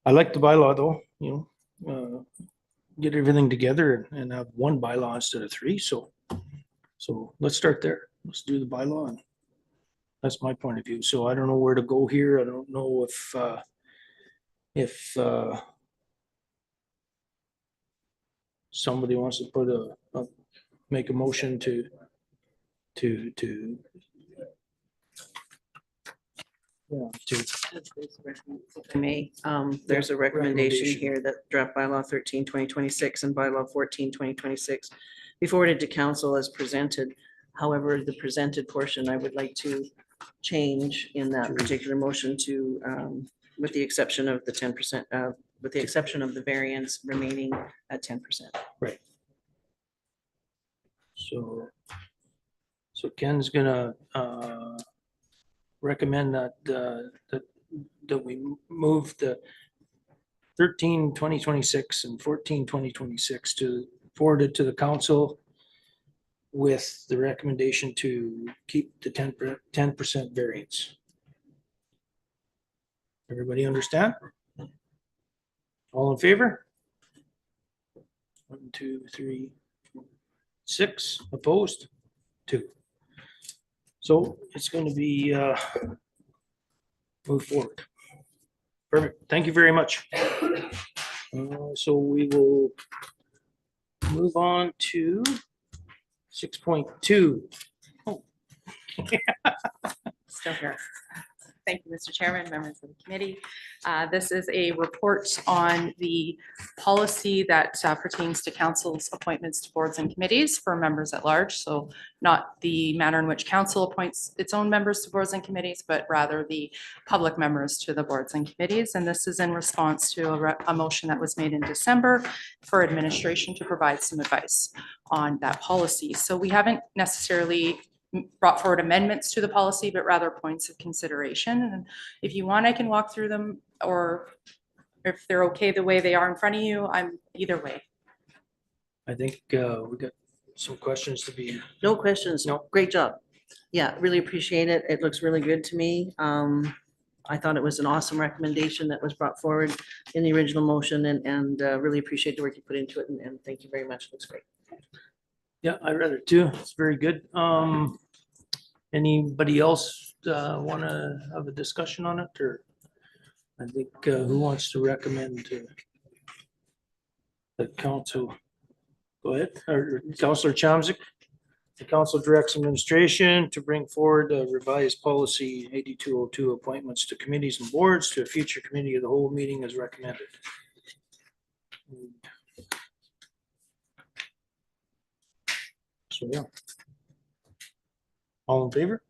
[SPEAKER 1] I like the bylaw though, get everything together and have one bylaw instead of three. So let's start there. Let's do the bylaw, and that's my point of view. So I don't know where to go here. I don't know if somebody wants to make a motion to
[SPEAKER 2] If I may, there's a recommendation here that draft bylaw 13/2026 and bylaw 14/2026 be forwarded to council as presented. However, the presented portion I would like to change in that particular motion to, with the exception of the 10%, with the exception of the variance remaining at 10%.
[SPEAKER 1] Right. So Ken's gonna recommend that we move the 13/2026 and 14/2026 to forward it to the council with the recommendation to keep the 10% variance. Everybody understand? All in favor? 1, 2, 3, 4, 6 opposed, 2. So it's going to be move forward. Perfect. Thank you very much. So we will move on to 6.2. Oh.
[SPEAKER 9] Still here. Thank you, Mr. Chairman, members of the committee. This is a report on the policy that pertains to council's appointments to boards and committees for members at large. So not the manner in which council appoints its own members to boards and committees, but rather the public members to the boards and committees. And this is in response to a motion that was made in December for administration to provide some advice on that policy. So we haven't necessarily brought forward amendments to the policy, but rather points of consideration. And if you want, I can walk through them, or if they're okay the way they are in front of you, I'm either way.
[SPEAKER 1] I think we got some questions to be.
[SPEAKER 2] No questions.
[SPEAKER 1] No.
[SPEAKER 2] Great job. Yeah, really appreciate it. It looks really good to me. I thought it was an awesome recommendation that was brought forward in the original motion, and really appreciate the work you put into it, and thank you very much. Looks great.
[SPEAKER 1] Yeah, I read it too. It's very good. Anybody else want to have a discussion on it, or I think who wants to recommend to the council? Go ahead, or Councillor Chomsik. The council directs administration to bring forward a revised policy 8202 appointments to committees and boards to a future committee of the whole meeting as recommended. So, yeah. All in favor?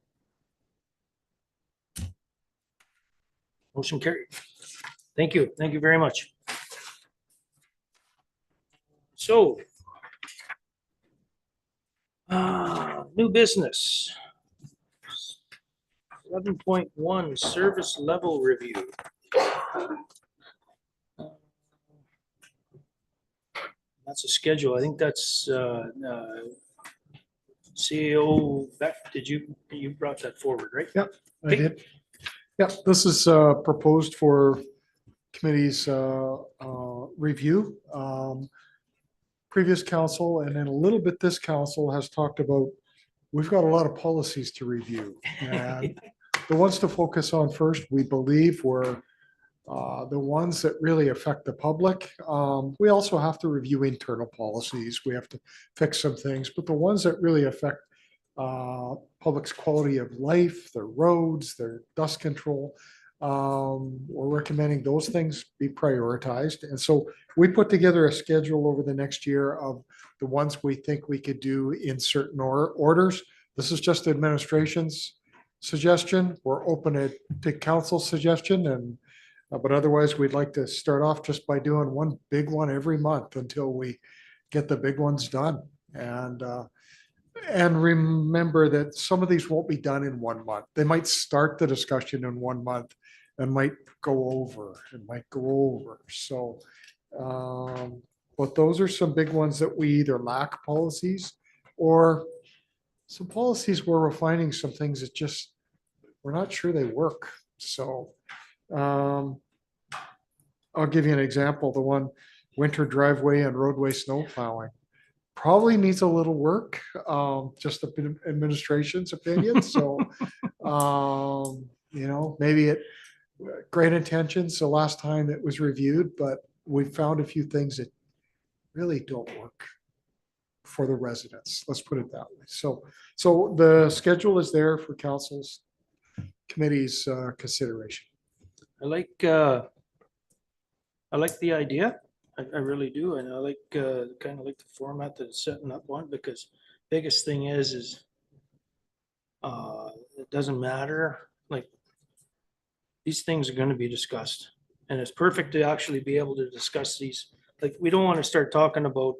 [SPEAKER 1] Motion carried. Thank you. Thank you very much. So New business. 11.1 service level review. That's a schedule. I think that's CEO Beck, you brought that forward, right?
[SPEAKER 11] Yep, I
[SPEAKER 1] Okay.
[SPEAKER 11] did. Yep, this is proposed for committee's review. Previous council and then a little bit this council has talked about, we've got a lot of policies to review. And the ones to focus on first, we believe, were the ones that really affect the public. We also have to review internal policies. We have to fix some things, but the ones that really affect public's quality of life, their roads, their dust control, we're recommending those things be prioritized. And so we put together a schedule over the next year of the ones we think we could do in certain orders. This is just administration's suggestion. We're open to council's suggestion, and but otherwise we'd like to start off just by doing one big one every month until we get the big ones done. And remember that some of these won't be done in 1 month. They might start the discussion in 1 month and might go over. So, but those are some big ones that we either lack policies or some policies where we're finding some things that just, we're not sure they work. So I'll give you an example. The one winter driveway and roadway snow plowing probably needs a little work, just the administration's opinion. So, maybe great intentions the last time it was reviewed, but we found a few things that really don't work for the residents. Let's put it that way. So the schedule is there for council's committee's consideration.
[SPEAKER 1] I like the idea. I really do. And I like kind of like the format that it's setting up on, because biggest thing is it doesn't matter. Like, these things are going to be discussed, and it's perfect to actually be able to discuss these. Like, we don't want to start talking about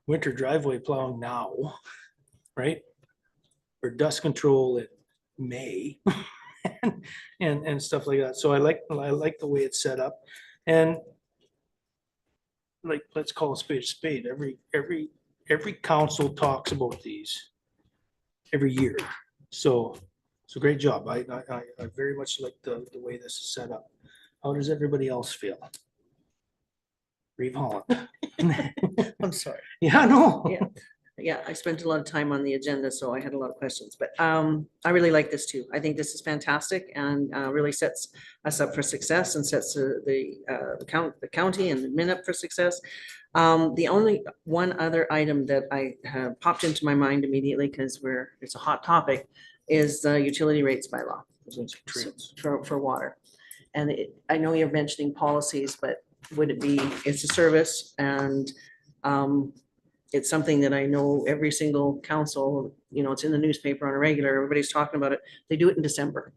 [SPEAKER 1] winter driveway plowing now, right? Or dust control in May and stuff like that. So I like the way it's set up. And like, let's call a spade. Every council talks about these every year. So great job. I very much like the way this is set up. How does everybody else feel? Reeve Holland.
[SPEAKER 2] I'm sorry.
[SPEAKER 1] Yeah, no.
[SPEAKER 2] Yeah. Yeah, I spent a lot of time on the agenda, so I had a lot of questions, but I really like this too. I think this is fantastic and really sets us up for success and sets the county and the admin up for success. The only one other item that I have popped into my mind immediately, because it's a hot topic, is the utility rates bylaw for water. And I know you're mentioning policies, but would it be, it's a service, and it's something that I know every single council, it's in the newspaper on a regular, everybody's talking about it. They do it in December.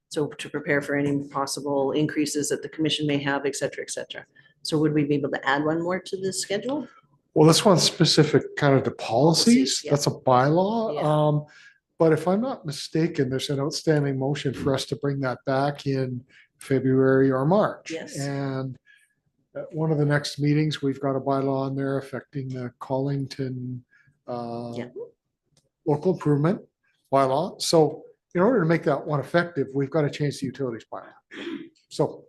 [SPEAKER 2] So to prepare for any possible increases that the commission may have, et cetera, et cetera. So would we be able to add one more to this schedule?
[SPEAKER 11] Well, this one's specific kind of to policies.
[SPEAKER 2] Yeah.
[SPEAKER 11] That's a bylaw.
[SPEAKER 2] Yeah.
[SPEAKER 11] But if I'm not mistaken, there's an outstanding motion for us to bring that back in February or March.
[SPEAKER 2] Yes.
[SPEAKER 11] And at one of the next meetings, we've got a bylaw on there affecting the Collington
[SPEAKER 2] Yeah.
[SPEAKER 11] local improvement bylaw. So in order to make that one effective, we've got to change the utilities bylaw. So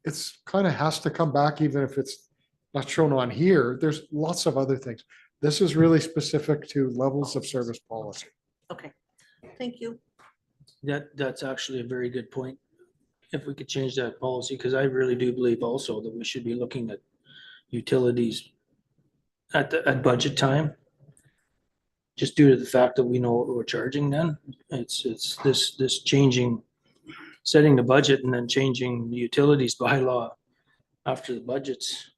[SPEAKER 11] it's kind of has to come back, even if it's not shown on here. There's lots of other things. This is really specific to levels of service policy.
[SPEAKER 2] Okay, thank you.
[SPEAKER 1] That's actually a very good point. If we could change that policy, because I really do believe also that we should be looking at utilities at budget time. Just due to the fact that we know what we're charging then. It's this changing, setting the budget and then changing the utilities bylaw after the budget's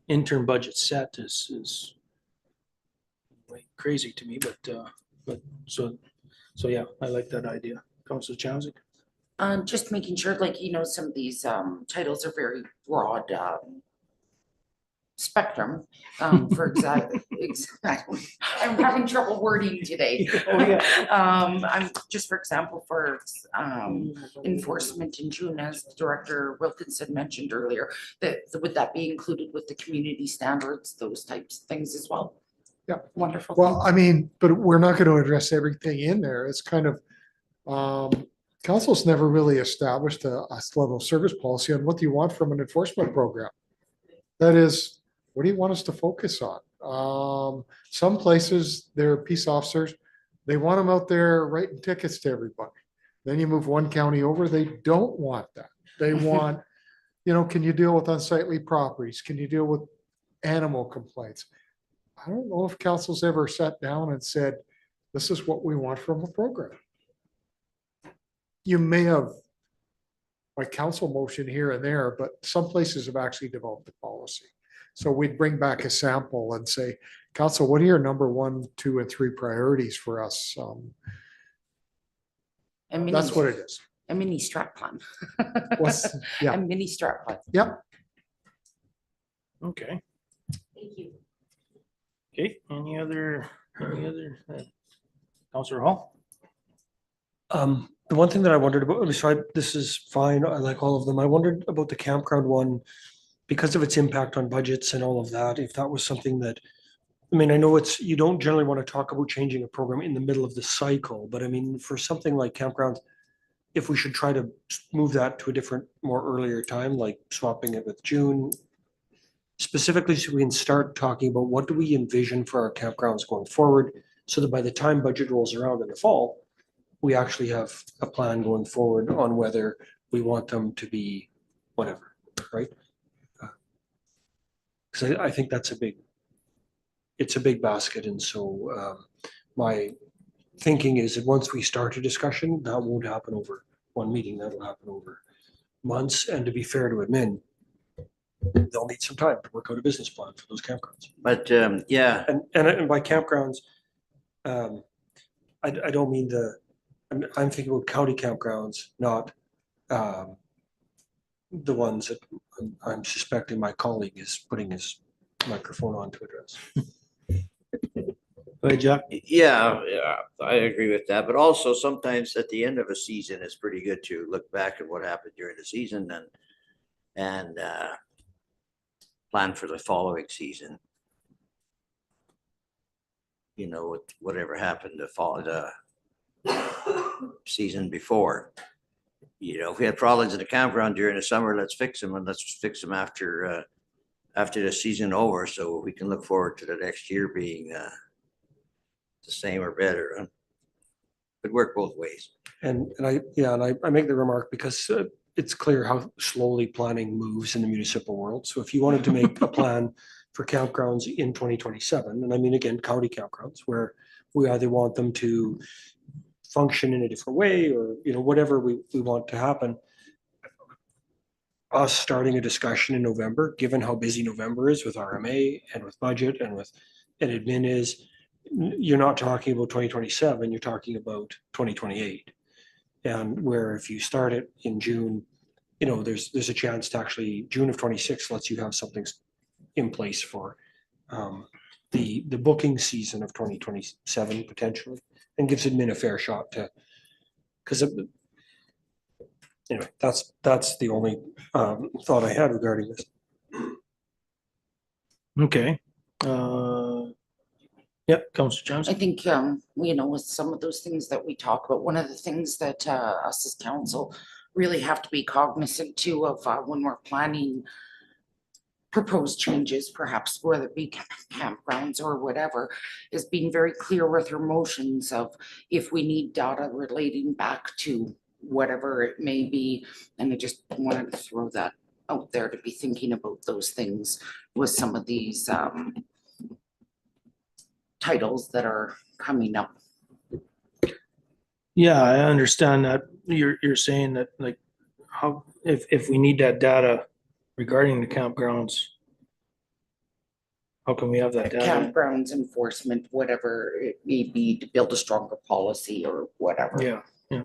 [SPEAKER 1] interim budget set is like crazy to me, but so yeah, I like that idea. Councilor Chowsik.
[SPEAKER 6] Just making sure, some of these titles are very broad. spectrum, for exactly. I'm having trouble wording today. I'm just, for example, for enforcement in June, as Director Wilkinson mentioned earlier, that would that be included with the community standards, those types of things as well?
[SPEAKER 11] Yeah.
[SPEAKER 6] Wonderful.
[SPEAKER 11] Well, I mean, but we're not going to address everything in there. It's kind of, council's never really established a level of service policy on what do you want from an enforcement program. That is, what do you want us to focus on? Some places, they're peace officers, they want them out there writing tickets to everybody. Then you move one county over, they don't want that. They want, can you deal with unsightly properties? Can you deal with animal complaints? I don't know if council's ever sat down and said, this is what we want from a program. You may have by council motion here and there, but some places have actually developed a policy. So we'd bring back a sample and say, council, what are your number 1, 2, and 3 priorities for us? That's what it is.
[SPEAKER 6] A mini strat plan.
[SPEAKER 11] Yeah.
[SPEAKER 6] A mini strat plan.
[SPEAKER 11] Yep.
[SPEAKER 1] Okay.
[SPEAKER 6] Thank you.
[SPEAKER 1] Okay, any other, Councillor Hall?
[SPEAKER 5] The one thing that I wondered about, this is fine, I like all of them. I wondered about the campground one, because of its impact on budgets and all of that, if that was something that, I mean, I know you don't generally want to talk about changing a program in the middle of the cycle, but I mean, for something like campgrounds, if we should try to move that to a different, more earlier time, like swapping it with June, specifically so we can start talking about what do we envision for our campgrounds going forward, so that by the time budget rolls around in the fall, we actually have a plan going forward on whether we want them to be whatever, right? Because I think that's it's a big basket. And so my thinking is that once we start a discussion, that won't happen over one meeting, that'll happen over months. And to be fair to admin, they'll need some time to work out a business plan for those campgrounds.
[SPEAKER 8] But yeah,
[SPEAKER 5] And by campgrounds, I don't mean I'm thinking about county campgrounds, not the ones that I'm suspecting my colleague is putting his microphone on to address.
[SPEAKER 1] Go ahead, Jack.
[SPEAKER 8] yeah, I agree with that. But also sometimes at the end of a season, it's pretty good to look back at what happened during the season and plan for the following season. Whatever happened the season before. If we had problems in the campground during the summer, let's fix them, and let's fix them after the season over, so we can look forward to the next year being the same or better. Could work both ways.
[SPEAKER 5] And I make the remark because it's clear how slowly planning moves in the municipal world. So if you wanted to make a plan for campgrounds in 2027, and I mean, again, county campgrounds, where we either want them to function in a different way or, whatever we want to happen, us starting a discussion in November, given how busy November is with RMA and with budget and admin is, you're not talking about 2027, you're talking about 2028. And where if you start it in June, there's a chance to actually, June of 26 lets you have something in place for the booking season of 2027 potentially, and gives admin a fair shot to, because anyway, that's the only thought I had regarding this.
[SPEAKER 1] Okay. Yep, Councillor Johnson.
[SPEAKER 6] I think, with some of those things that we talk about, one of the things that us as council really have to be cognizant too of when we're planning proposed changes, perhaps whether it be campgrounds or whatever, is being very clear with our motions of if we need data relating back to whatever it may be. And I just wanted to throw that out there to be thinking about those things with some of these titles that are coming up.
[SPEAKER 1] Yeah, I understand that. You're saying that, like, how, if we need that data regarding the campgrounds, how can we have that data?
[SPEAKER 6] Campgrounds enforcement, whatever it may be, to build a stronger policy or whatever.
[SPEAKER 1] Yeah.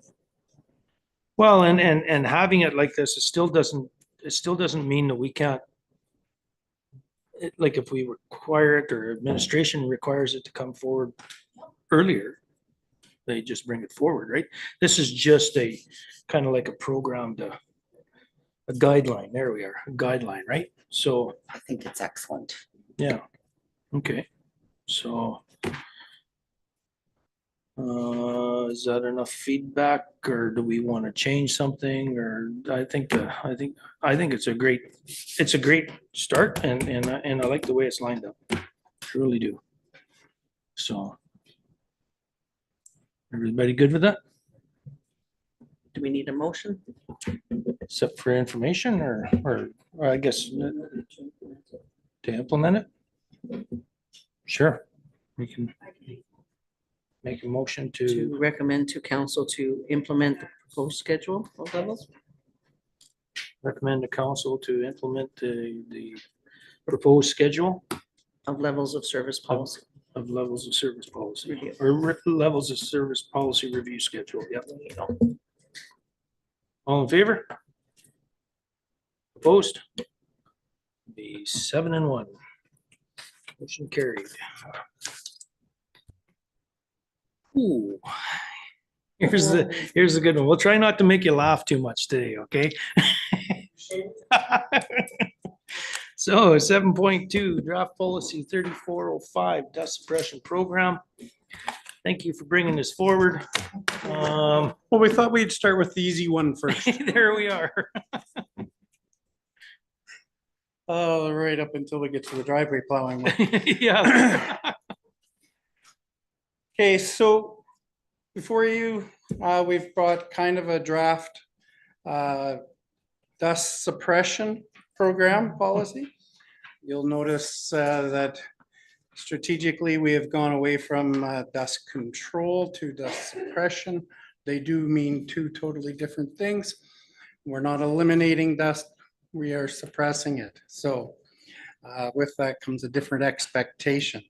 [SPEAKER 1] Well, and having it like this, it still doesn't mean that we can't like if we require it or administration requires it to come forward earlier, they just bring it forward, right? This is just a kind of like a program to, a guideline. There we are, a guideline, right? So,
[SPEAKER 6] I think it's excellent.
[SPEAKER 1] yeah, okay, so. Is that enough feedback or do we want to change something? Or I think it's a great start and I like the way it's lined up. Truly do. So. Everybody good with that?
[SPEAKER 2] Do we need a motion?
[SPEAKER 1] Except for information or I guess to implement it? Sure, we can make a motion
[SPEAKER 2] To recommend to council to implement the proposed schedule of levels?
[SPEAKER 1] recommend to council to implement the proposed schedule
[SPEAKER 2] Of levels of service policy.
[SPEAKER 1] of levels of service policy
[SPEAKER 2] Review.
[SPEAKER 1] or levels of service policy review schedule. Yep. All in favor? Opposed? Be 7-1. Motion carried. Ooh. Here's the good one. We'll try not to make you laugh too much today, okay? So 7.2 draft policy 3405 dust suppression program. Thank you for bringing this forward.
[SPEAKER 12] Well, we thought we'd start with the easy one first.
[SPEAKER 1] There we are.
[SPEAKER 12] Right up until we get to the driveway plowing one.
[SPEAKER 1] Yeah.
[SPEAKER 12] Okay, so before you, we've brought kind of a draft dust suppression program policy. You'll notice that strategically, we have gone away from dust control to dust suppression. They do mean two totally different things. We're not eliminating dust, we are suppressing it. So with that comes a different expectation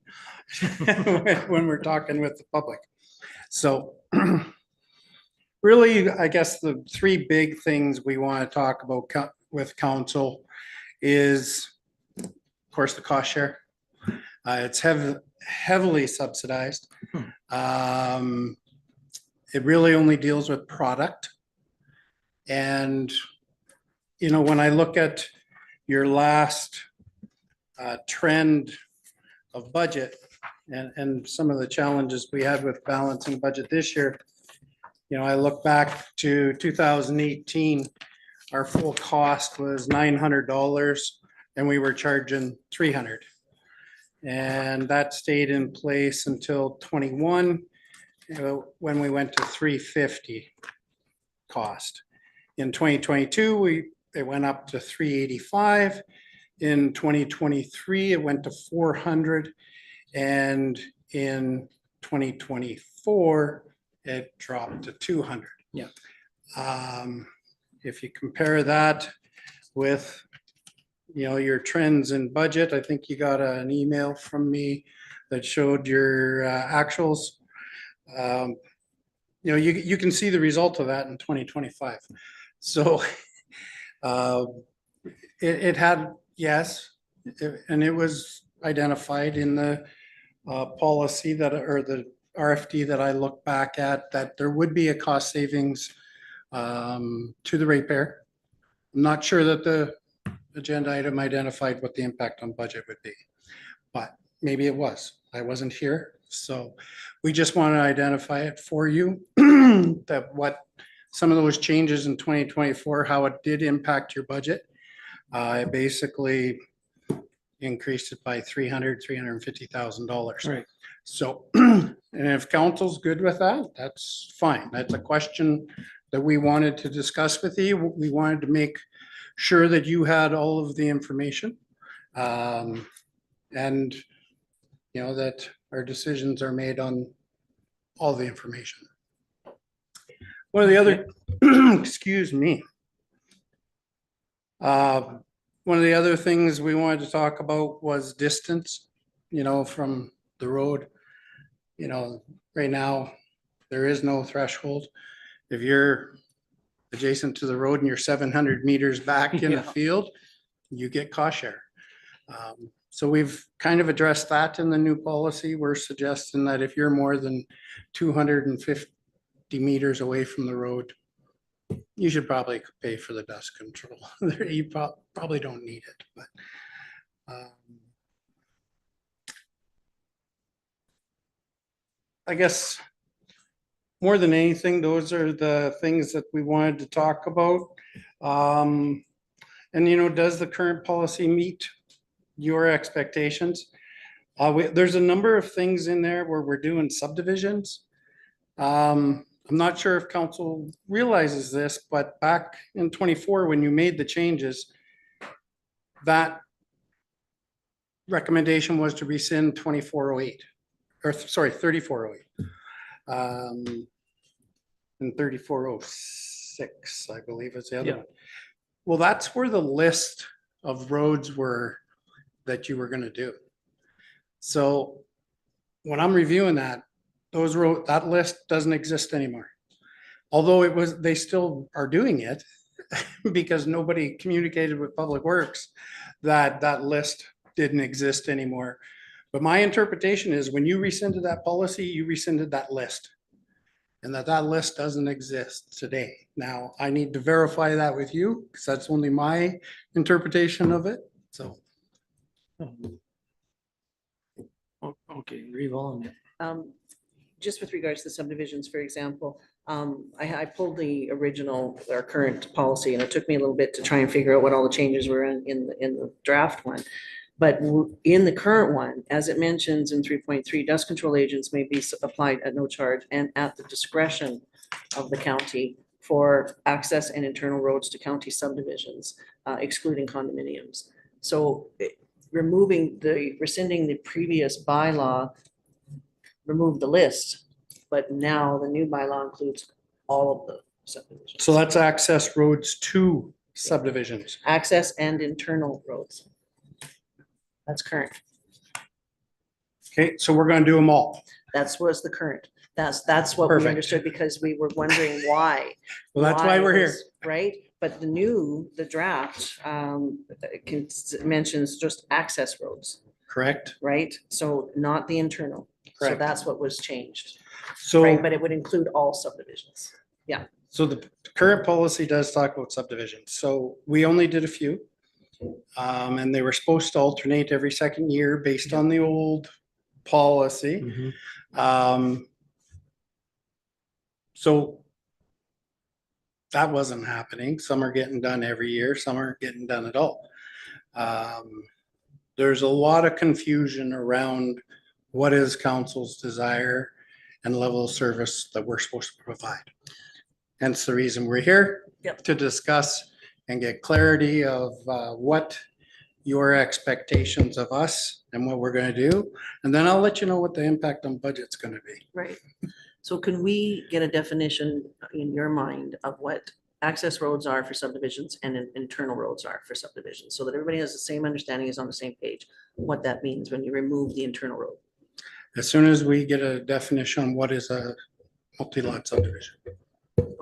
[SPEAKER 12] when we're talking with the public. So really, I guess the three big things we want to talk about with council is, of course, the cost share. It's heavily subsidized. It really only deals with product. And, you know, when I look at your last trend of budget and some of the challenges we had with balancing budget this year, you know, I look back to 2018, our full cost was $900 and we were charging $300. And that stayed in place until 21, when we went to $350 cost. In 2022, it went up to $385. In 2023, it went to $400. And in 2024, it dropped to $200.
[SPEAKER 1] Yeah.
[SPEAKER 12] If you compare that with, you know, your trends in budget, I think you got an email from me that showed your actuals. You know, you can see the result of that in 2025. So it had, yes, and it was identified in the policy that, or the RFD that I look back at, that there would be a cost savings to the ratepayer. I'm not sure that the agenda item identified what the impact on budget would be, but maybe it was. I wasn't here, so we just want to identify it for you, that what some of those changes in 2024, how it did impact your budget. It basically increased it by $350,000.
[SPEAKER 1] Right.
[SPEAKER 12] So, and if council's good with that, that's fine. That's a question that we wanted to discuss with you. We wanted to make sure that you had all of the information. And, you know, that our decisions are made on all the information. One of the other, excuse me. One of the other things we wanted to talk about was distance, you know, from the road. You know, right now, there is no threshold. If you're adjacent to the road and you're 700 meters back in the field, you get cost share. So we've kind of addressed that in the new policy. We're suggesting that if you're more than 250 meters away from the road, you should probably pay for the dust control. You probably don't need it, but I guess more than anything, those are the things that we wanted to talk about. And you know, does the current policy meet your expectations? There's a number of things in there where we're doing subdivisions. I'm not sure if council realizes this, but back in 24, when you made the changes, that recommendation was to rescind 2408, or sorry, 3408. And 3406, I believe is the other one. Well, that's where the list of roads were that you were gonna do. So when I'm reviewing that, that list doesn't exist anymore. Although they still are doing it because nobody communicated with Public Works that that list didn't exist anymore. But my interpretation is when you rescinded that policy, you rescinded that list. And that list doesn't exist today. Now, I need to verify that with you because that's only my interpretation of it, so.
[SPEAKER 1] Okay, Revon.
[SPEAKER 2] Just with regards to subdivisions, for example, I pulled the original, our current policy, and it took me a little bit to try and figure out what all the changes were in the draft one. But in the current one, as it mentions in 3.3, dust control agents may be applied at no charge and at the discretion of the county for access and internal roads to county subdivisions, excluding condominiums. So rescinding the previous bylaw, remove the list, but now the new bylaw includes all of the subdivisions.
[SPEAKER 12] So that's access roads to subdivisions.
[SPEAKER 2] Access and internal roads. That's current.
[SPEAKER 12] Okay, so we're gonna do them all.
[SPEAKER 2] That's what's the current. That's what we
[SPEAKER 12] Perfect.
[SPEAKER 2] understood because we were wondering why.
[SPEAKER 12] Well, that's why we're
[SPEAKER 2] it
[SPEAKER 12] here.
[SPEAKER 2] was, right? But the draft mentions just access roads,
[SPEAKER 12] Correct?
[SPEAKER 2] right? So not the internal. So
[SPEAKER 12] Correct.
[SPEAKER 2] that's what was changed,
[SPEAKER 12] So,
[SPEAKER 2] right? But it would include all subdivisions.
[SPEAKER 12] so the current policy does talk about subdivisions. So we only did a few. And they were supposed to alternate every second year based on the old policy. So that wasn't happening. Some are getting done every year, some aren't getting done at all. There's a lot of confusion around what is council's desire and level of service that we're supposed to provide. Hence the reason we're here.
[SPEAKER 2] Yep.
[SPEAKER 12] To discuss and get clarity of what your expectations of us and what we're gonna do. And then I'll let you know what the impact on budget's gonna be.
[SPEAKER 2] Right. So can we get a definition in your mind of what access roads are for subdivisions and internal roads are for subdivisions? So that everybody has the same understanding, is on the same page, what that means when you remove the internal road.
[SPEAKER 12] As soon as we get a definition on what is a multi-lot subdivision.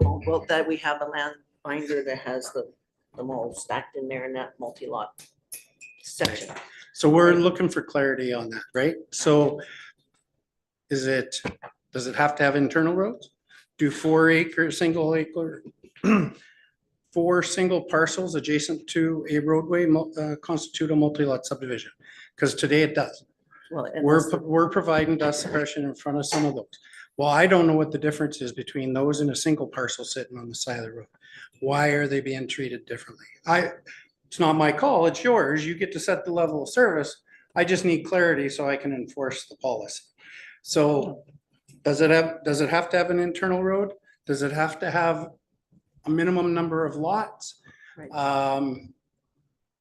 [SPEAKER 2] Well, that we have a land binder that has them all stacked in there in that multi-lot section.
[SPEAKER 12] So we're looking for clarity on that, right? So does it have to have internal roads? Do 4 single parcels adjacent to a roadway constitute a multi-lot subdivision? Because today it does.
[SPEAKER 2] Well, and
[SPEAKER 12] We're providing dust suppression in front of some of those. Well, I don't know what the difference is between those and a single parcel sitting on the side of the road. Why are they being treated differently? It's not my call, it's yours. You get to set the level of service. I just need clarity so I can enforce the policy. So does it have to have an internal road? Does it have to have a minimum number of lots?
[SPEAKER 2] Right.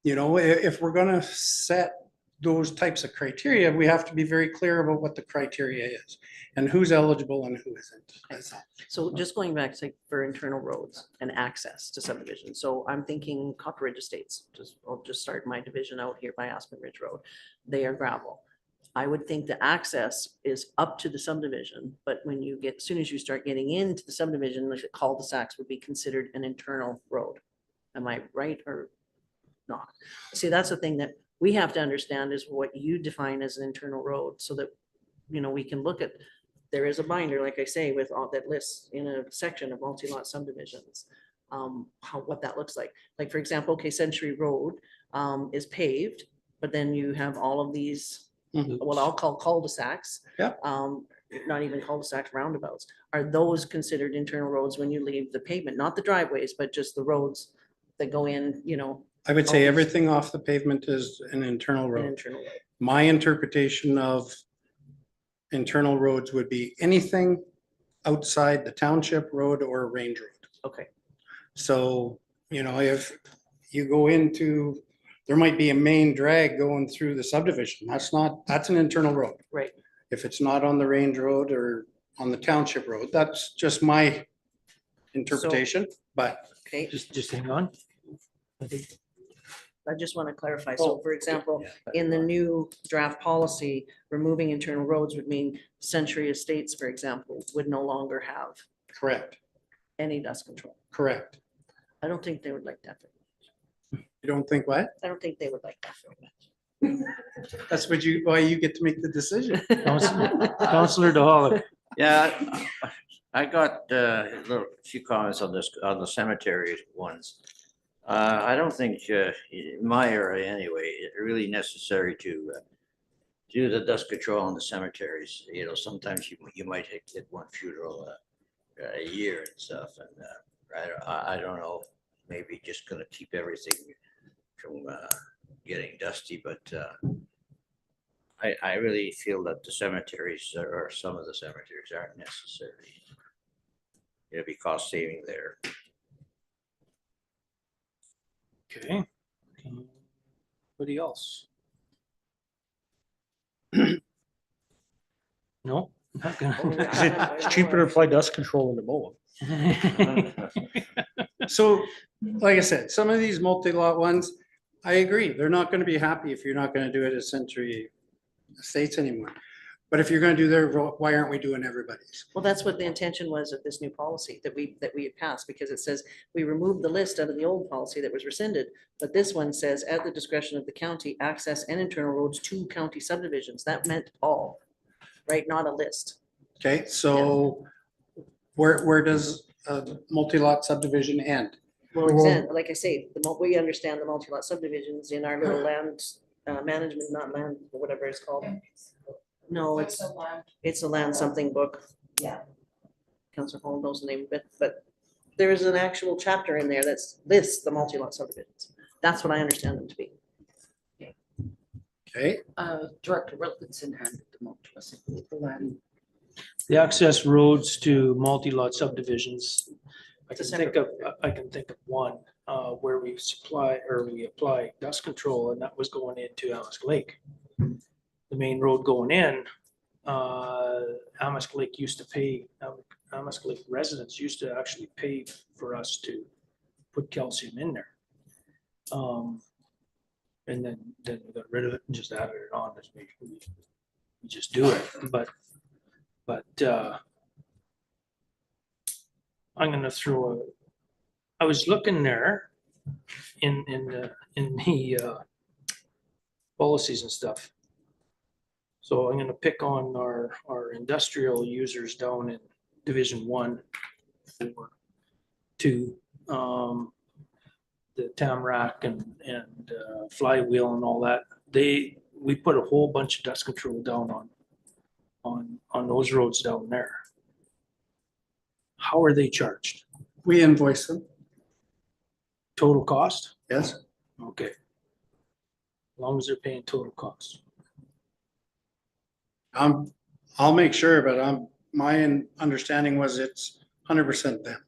[SPEAKER 12] You know, if we're gonna set those types of criteria, we have to be very clear about what the criteria is and who's eligible and who isn't. That's all.
[SPEAKER 2] So just going back to for internal roads and access to subdivisions. So I'm thinking Copper Ridge Estates, I'll just start my division out here by Aspen Ridge Road. They are gravel. I would think the access is up to the subdivision, but when you get, as soon as you start getting into the subdivision, like the cul-de-sacs would be considered an internal road. Am I right or not? See, that's the thing that we have to understand is what you define as an internal road so that, we can look at, there is a binder, like I say, with all that lists in a section of multi-lot subdivisions. What that looks like. Like, for example, okay, Century Road is paved, but then you have all of these, what I'll call cul-de-sacs.
[SPEAKER 12] Yeah.
[SPEAKER 2] Not even cul-de-sacs, roundabouts. Are those considered internal roads when you leave the pavement? Not the driveways, but just the roads that go in,
[SPEAKER 12] I would say
[SPEAKER 2] Always.
[SPEAKER 12] everything off the pavement is an internal
[SPEAKER 2] an
[SPEAKER 12] road.
[SPEAKER 2] internal road.
[SPEAKER 12] My interpretation of internal roads would be anything outside the township road or range road.
[SPEAKER 2] Okay,
[SPEAKER 12] So, if you go into, there might be a main drag going through the subdivision. That's an internal road.
[SPEAKER 2] right.
[SPEAKER 12] If it's not on the range road or on the township road, that's just my interpretation, but
[SPEAKER 2] Okay,
[SPEAKER 1] Just hang on. I think
[SPEAKER 2] I just want to clarify. So for example, in the new draft policy, removing internal roads would mean Century Estates, for example, would no longer have
[SPEAKER 12] correct,
[SPEAKER 2] any dust control.
[SPEAKER 12] correct.
[SPEAKER 2] I don't think they would like that.
[SPEAKER 12] You don't think what?
[SPEAKER 2] I don't think they would like that.
[SPEAKER 12] That's why you get to make the decision.
[SPEAKER 1] Counselor DeHollick.
[SPEAKER 8] Yeah, I got a few comments on this, on the cemetery ones. I don't think, in my area anyway, it's really necessary to do the dust control in the cemeteries. Sometimes you might hit one funeral a year and stuff, and I don't know, maybe just gonna keep everything from getting dusty, but I really feel that the cemeteries, or some of the cemeteries, aren't necessary. It'd be cost saving there.
[SPEAKER 1] Okay. Anybody else? No? Not gonna-
[SPEAKER 5] It's cheaper to apply dust control in the mow.
[SPEAKER 12] So, like I said, some of these multi-lot ones, I agree, they're not gonna be happy if you're not gonna do it at Century Estates anymore. But if you're gonna do their, why aren't we doing everybody's?
[SPEAKER 2] Well, that's what the intention was of this new policy that we had passed, because it says we removed the list out of the old policy that was rescinded. But this one says, at the discretion of the county, access and internal roads to county subdivisions. That meant all, right? Not a list.
[SPEAKER 12] Okay, so where does a multi-lot subdivision end?
[SPEAKER 2] Well, it's in, like I say, we understand the multi-lot subdivisions in our little land management, not land, whatever it's called. No, it's a land something book.
[SPEAKER 6] Yeah.
[SPEAKER 2] Councilor Hall knows the name of it, but there is an actual chapter in there that's lists the multi-lot subdivisions. That's what I understand them to be.
[SPEAKER 12] Okay,
[SPEAKER 6] Director Wilkinson handed them out to us, I believe, the land.
[SPEAKER 1] The access roads to multi-lot subdivisions. I
[SPEAKER 2] It's
[SPEAKER 1] can
[SPEAKER 2] a
[SPEAKER 1] think of one where we apply dust control, and that was going into Amisk Lake. The main road going in, Amisk Lake used to pay, Amisk Lake residents used to actually pay for us to put calcium in there. And then we got rid of it and just added it on as we just do it, but I'm gonna I was looking there in the policies and stuff. So I'm gonna pick on our industrial users down in Division 1, 4, 2, the Tamarack and Flywheel and all that. We put a whole bunch of dust control down on those roads down there. How are they charged?
[SPEAKER 12] we invoice them,
[SPEAKER 1] Total cost?
[SPEAKER 12] yes?
[SPEAKER 1] Okay. As long as they're paying total cost.
[SPEAKER 12] I'll make sure, but my understanding was it's 100% them.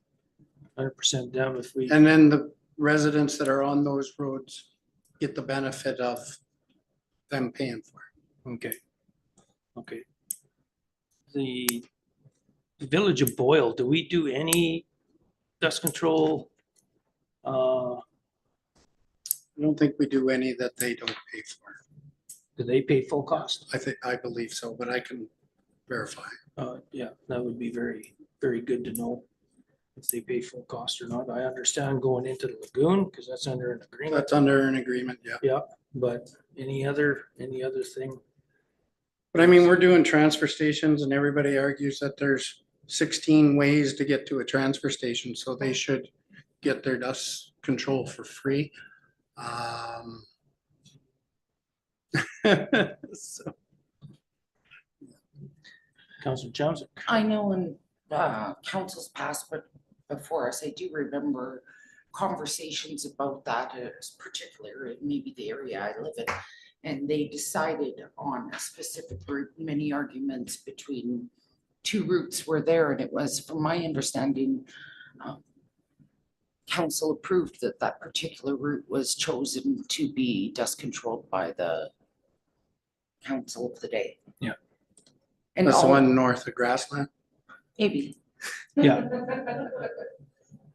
[SPEAKER 1] 100% them if we,
[SPEAKER 12] And then the residents that are on those roads get the benefit of them paying for it.
[SPEAKER 1] okay. Okay. The Village of Boyle, do we do any dust control?
[SPEAKER 12] I don't think we do any that they don't pay for.
[SPEAKER 1] Do they pay full cost?
[SPEAKER 12] I believe so, but I can verify.
[SPEAKER 1] Yeah, that would be very, very good to know if they pay full cost or not. I understand going into the lagoon because that's under an agreement.
[SPEAKER 12] That's under an agreement, yeah.
[SPEAKER 1] Yeah, but Any other thing?
[SPEAKER 12] But I mean, we're doing transfer stations and everybody argues that there's 16 ways to get to a transfer station, so they should get their dust control for free. So,
[SPEAKER 1] Councilor Johnson?
[SPEAKER 6] I know in councils past, but before us, I do remember conversations about that, particular, maybe the area I live in. And they decided on a specific route. Many arguments between two routes were there, and it was, from my understanding, council approved that that particular route was chosen to be dust controlled by the council of the day.
[SPEAKER 1] Yeah.
[SPEAKER 6] And
[SPEAKER 12] that's the
[SPEAKER 6] all,
[SPEAKER 12] one north of Grassland.
[SPEAKER 6] maybe.
[SPEAKER 1] Yeah.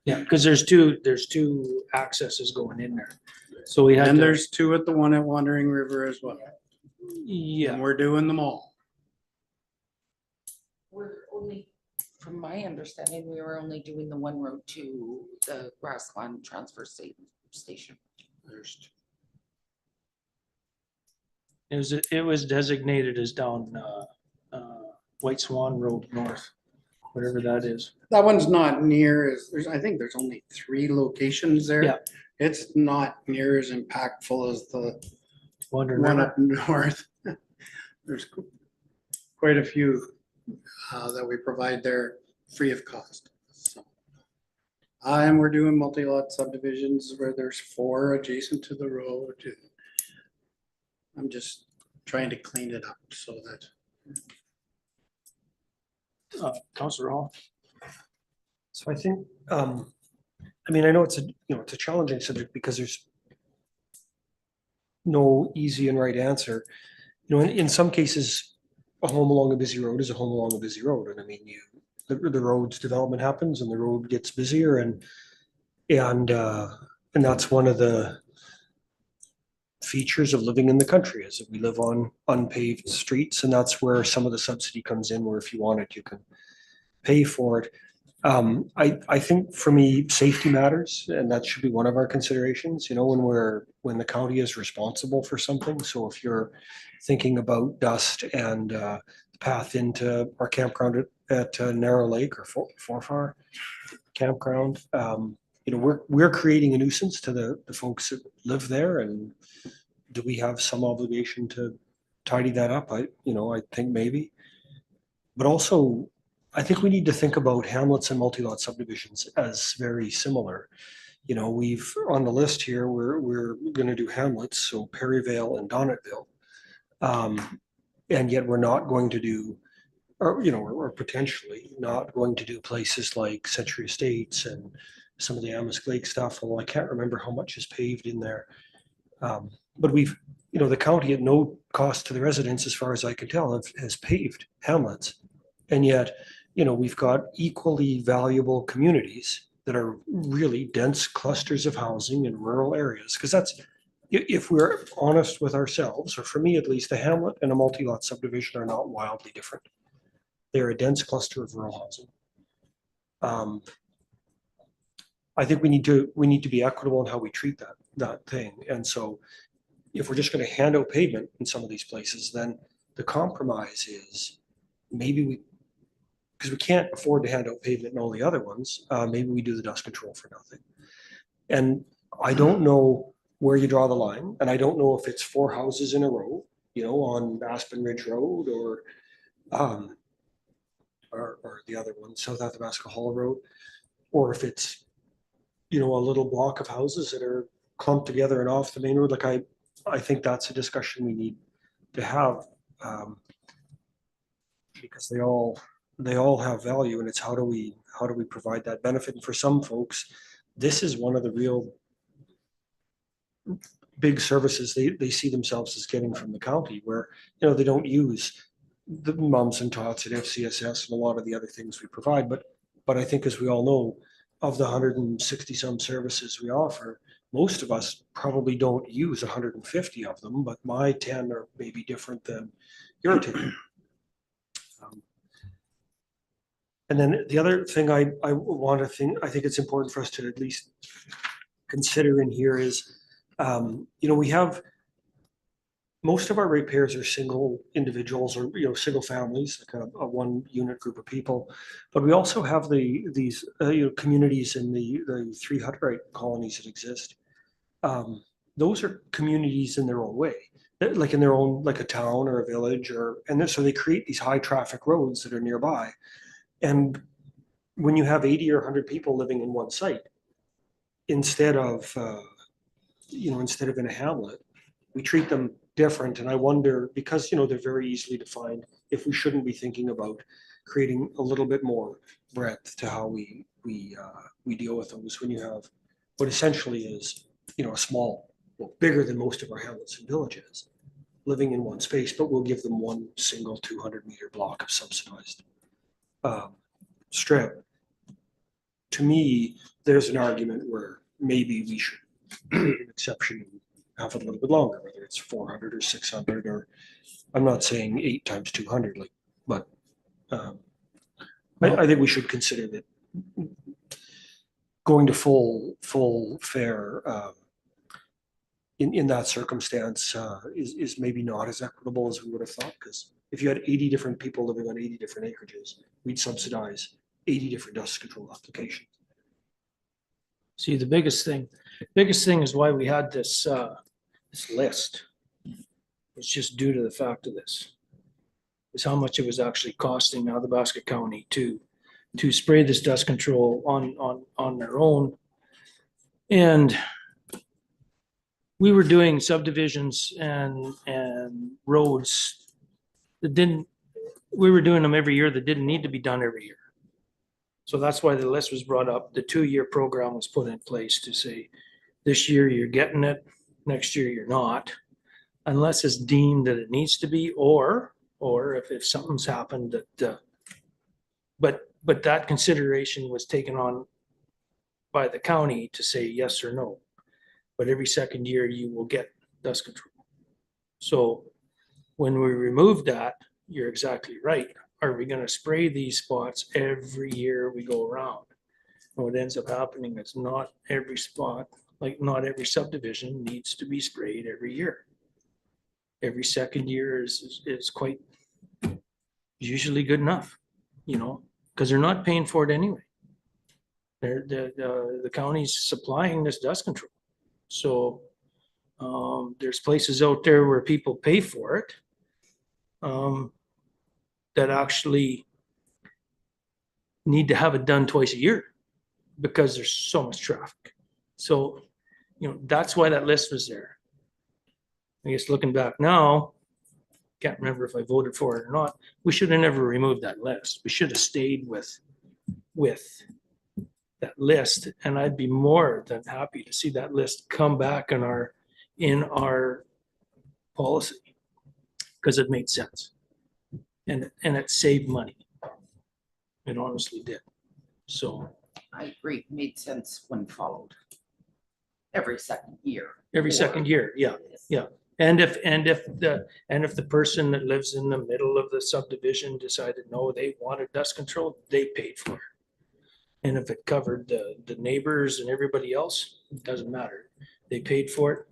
[SPEAKER 1] Yeah, because there's two accesses going in there. So we had
[SPEAKER 12] And
[SPEAKER 1] to,
[SPEAKER 12] there's two at the one at Wandering River as well.
[SPEAKER 1] yeah,
[SPEAKER 12] And we're doing them all.
[SPEAKER 6] We're only, from my understanding, we were only doing the one road to the Grassland transfer station.
[SPEAKER 12] There's
[SPEAKER 1] it was designated as down White Swan Road North, whatever that is.
[SPEAKER 12] that one's not near as, I think there's only 3 locations there.
[SPEAKER 1] Yeah.
[SPEAKER 12] It's not near as impactful as the
[SPEAKER 1] Wandering
[SPEAKER 12] one
[SPEAKER 1] River.
[SPEAKER 12] up north. There's quite a few that we provide there free of cost. So, and we're doing multi-lot subdivisions where there's 4 adjacent to the road. I'm just trying to clean it up so that
[SPEAKER 1] Councilor Hall?
[SPEAKER 5] So I think, I mean, I know it's it's a challenging subject because there's no easy and right answer. In some cases, a home along a busy road is a home along a busy road. And I mean, the road's development happens and the road gets busier and that's one of the features of living in the country is that we live on unpaved streets, and that's where some of the subsidy comes in, where if you want it, you can pay for it. I think for me, safety matters, and that should be one of our considerations, when the county is responsible for something. So if you're thinking about dust and the path into our campground at Narrow Lake or Forfar campground, we're creating a nuisance to the folks that live there, and do we have some obligation to tidy that up? I think maybe. But also, I think we need to think about hamlets and multi-lot subdivisions as very similar. We've on the list here, we're going to do hamlets, so Perryvale and Donnetville. And yet we're not going to do, or potentially not going to do places like Century Estates and some of the Amisk Lake stuff, although I can't remember how much is paved in there. But we've, the county at no cost to the residents, as far as I can tell, has paved hamlets. And yet, we've got equally valuable communities that are really dense clusters of housing in rural areas. Because that's, if we're honest with ourselves, or for me at least, a hamlet and a multi-lot subdivision are not wildly different. They're a dense cluster of rural housing. I think we need to be equitable in how we treat that thing. And so if we're just going to hand out pavement in some of these places, then the compromise is maybe because we can't afford to hand out pavement in all the other ones, maybe we do the dust control for nothing. And I don't know where you draw the line, and I don't know if it's 4 houses in a row, on Aspen Ridge Road or the other one, South Athabasca Hall Road, or if it's a little block of houses that are clumped together and off the main road. Like I think that's a discussion we need to have, because they all have value, and it's how do we provide that benefit. And for some folks, this is one of the real big services they see themselves as getting from the county, where they don't use the mums and tots at FCSS and a lot of the other things we provide. But I think, as we all know, of the 160 some services we offer, most of us probably don't use 150 of them, but my 10 are maybe different than your 10. And then the other thing I think it's important for us to at least consider in here is, we have most of our ratepayers are single individuals or, single families, like a one unit group of people. But we also have these, communities in the 3 Hutterite colonies that exist. Those are communities in their own way, like in their own, like a town or a village so they create these high traffic roads that are nearby. And when you have 80 or 100 people living in one site, instead of in a hamlet, we treat them different. And I wonder, because, they're very easily defined, if we shouldn't be thinking about creating a little bit more breadth to how we deal with those when you have what essentially is, a small, bigger than most of our hamlets and villages, living in one space, but we'll give them one single 200-meter block of subsidized strip. To me, there's an argument where maybe we should make an exception and have it a little bit longer, whether it's 400 or 600, or I'm not saying 8 times 200, but I think we should consider that going to full fare in that circumstance is maybe not as equitable as we would have thought, because if you had 80 different people living on 80 different acreages, we'd subsidize 80 different dust control applications.
[SPEAKER 1] See, the biggest thing is why we had this list. It's just due to the fact of this, is how much it was actually costing Athabasca County to spray this dust control on their own. And we were doing subdivisions and roads that we were doing them every year that didn't need to be done every year. So that's why the list was brought up. The 2-year program was put in place to say, this year you're getting it, next year you're not, unless it's deemed that it needs to be, or if something's happened that, but that consideration was taken on by the county to say yes or no. But every second year you will get dust control. So when we removed that, you're exactly right. Are we going to spray these spots every year we go around? And what ends up happening is not every spot, like not every subdivision needs to be sprayed every year. Every second year is quite usually good enough, because they're not paying for it anyway. The county's supplying this dust control. So there's places out there where people pay for it that actually need to have it done twice a year because there's so much traffic. So, that's why that list was there. I guess looking back now, can't remember if I voted for it or not. We should have never removed that list. We should have stayed with that list, and I'd be more than happy to see that list come back in our policy, because it made sense and it saved money. It honestly did. So
[SPEAKER 6] I agree, made sense when followed. Every second year.
[SPEAKER 1] every second year, yeah. And if the person that lives in the middle of the subdivision decided, no, they wanted dust control, they paid for it. And if it covered the neighbors and everybody else, it doesn't matter. They paid for it.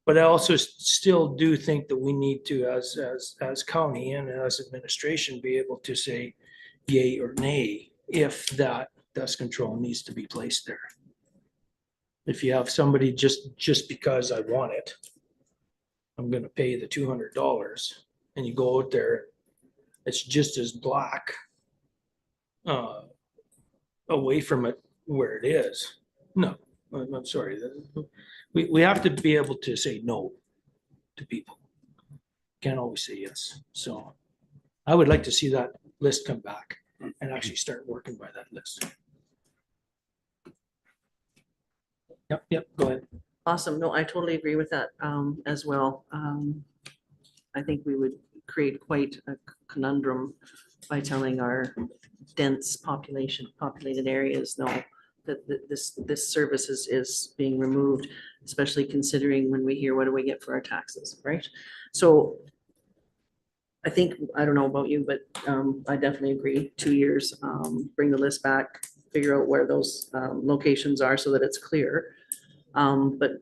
[SPEAKER 1] But I also still do think that we need to, as county and as administration, be able to say yay or nay if that dust control needs to be placed there. If you have somebody just because I want it, I'm going to pay the $200, and you go out there, it's just as black away from it where it is. No, I'm sorry. We have to be able to say no to people. Can't always say yes. So I would like to see that list come back and actually start working by that list. Yep, go ahead.
[SPEAKER 2] Awesome. No, I totally agree with that as well. I think we would create quite a conundrum by telling our dense populated areas, no, that this service is being removed, especially considering when we hear, what do we get for our taxes, right? So I think, I don't know about you, but I definitely agree. 2 years, bring the list back, figure out where those locations are so that it's clear. But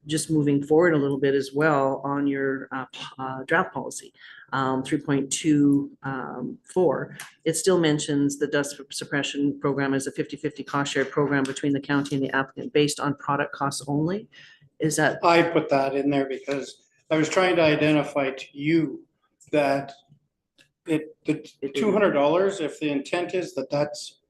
[SPEAKER 2] just moving forward a little bit as well on your draft policy, 3.24, it still mentions the dust suppression program as a 50-50 cost share program between the county and the applicant based on product costs only. Is that,
[SPEAKER 12] I put that in there because I was trying to identify to you that the $200, if the intent is that that's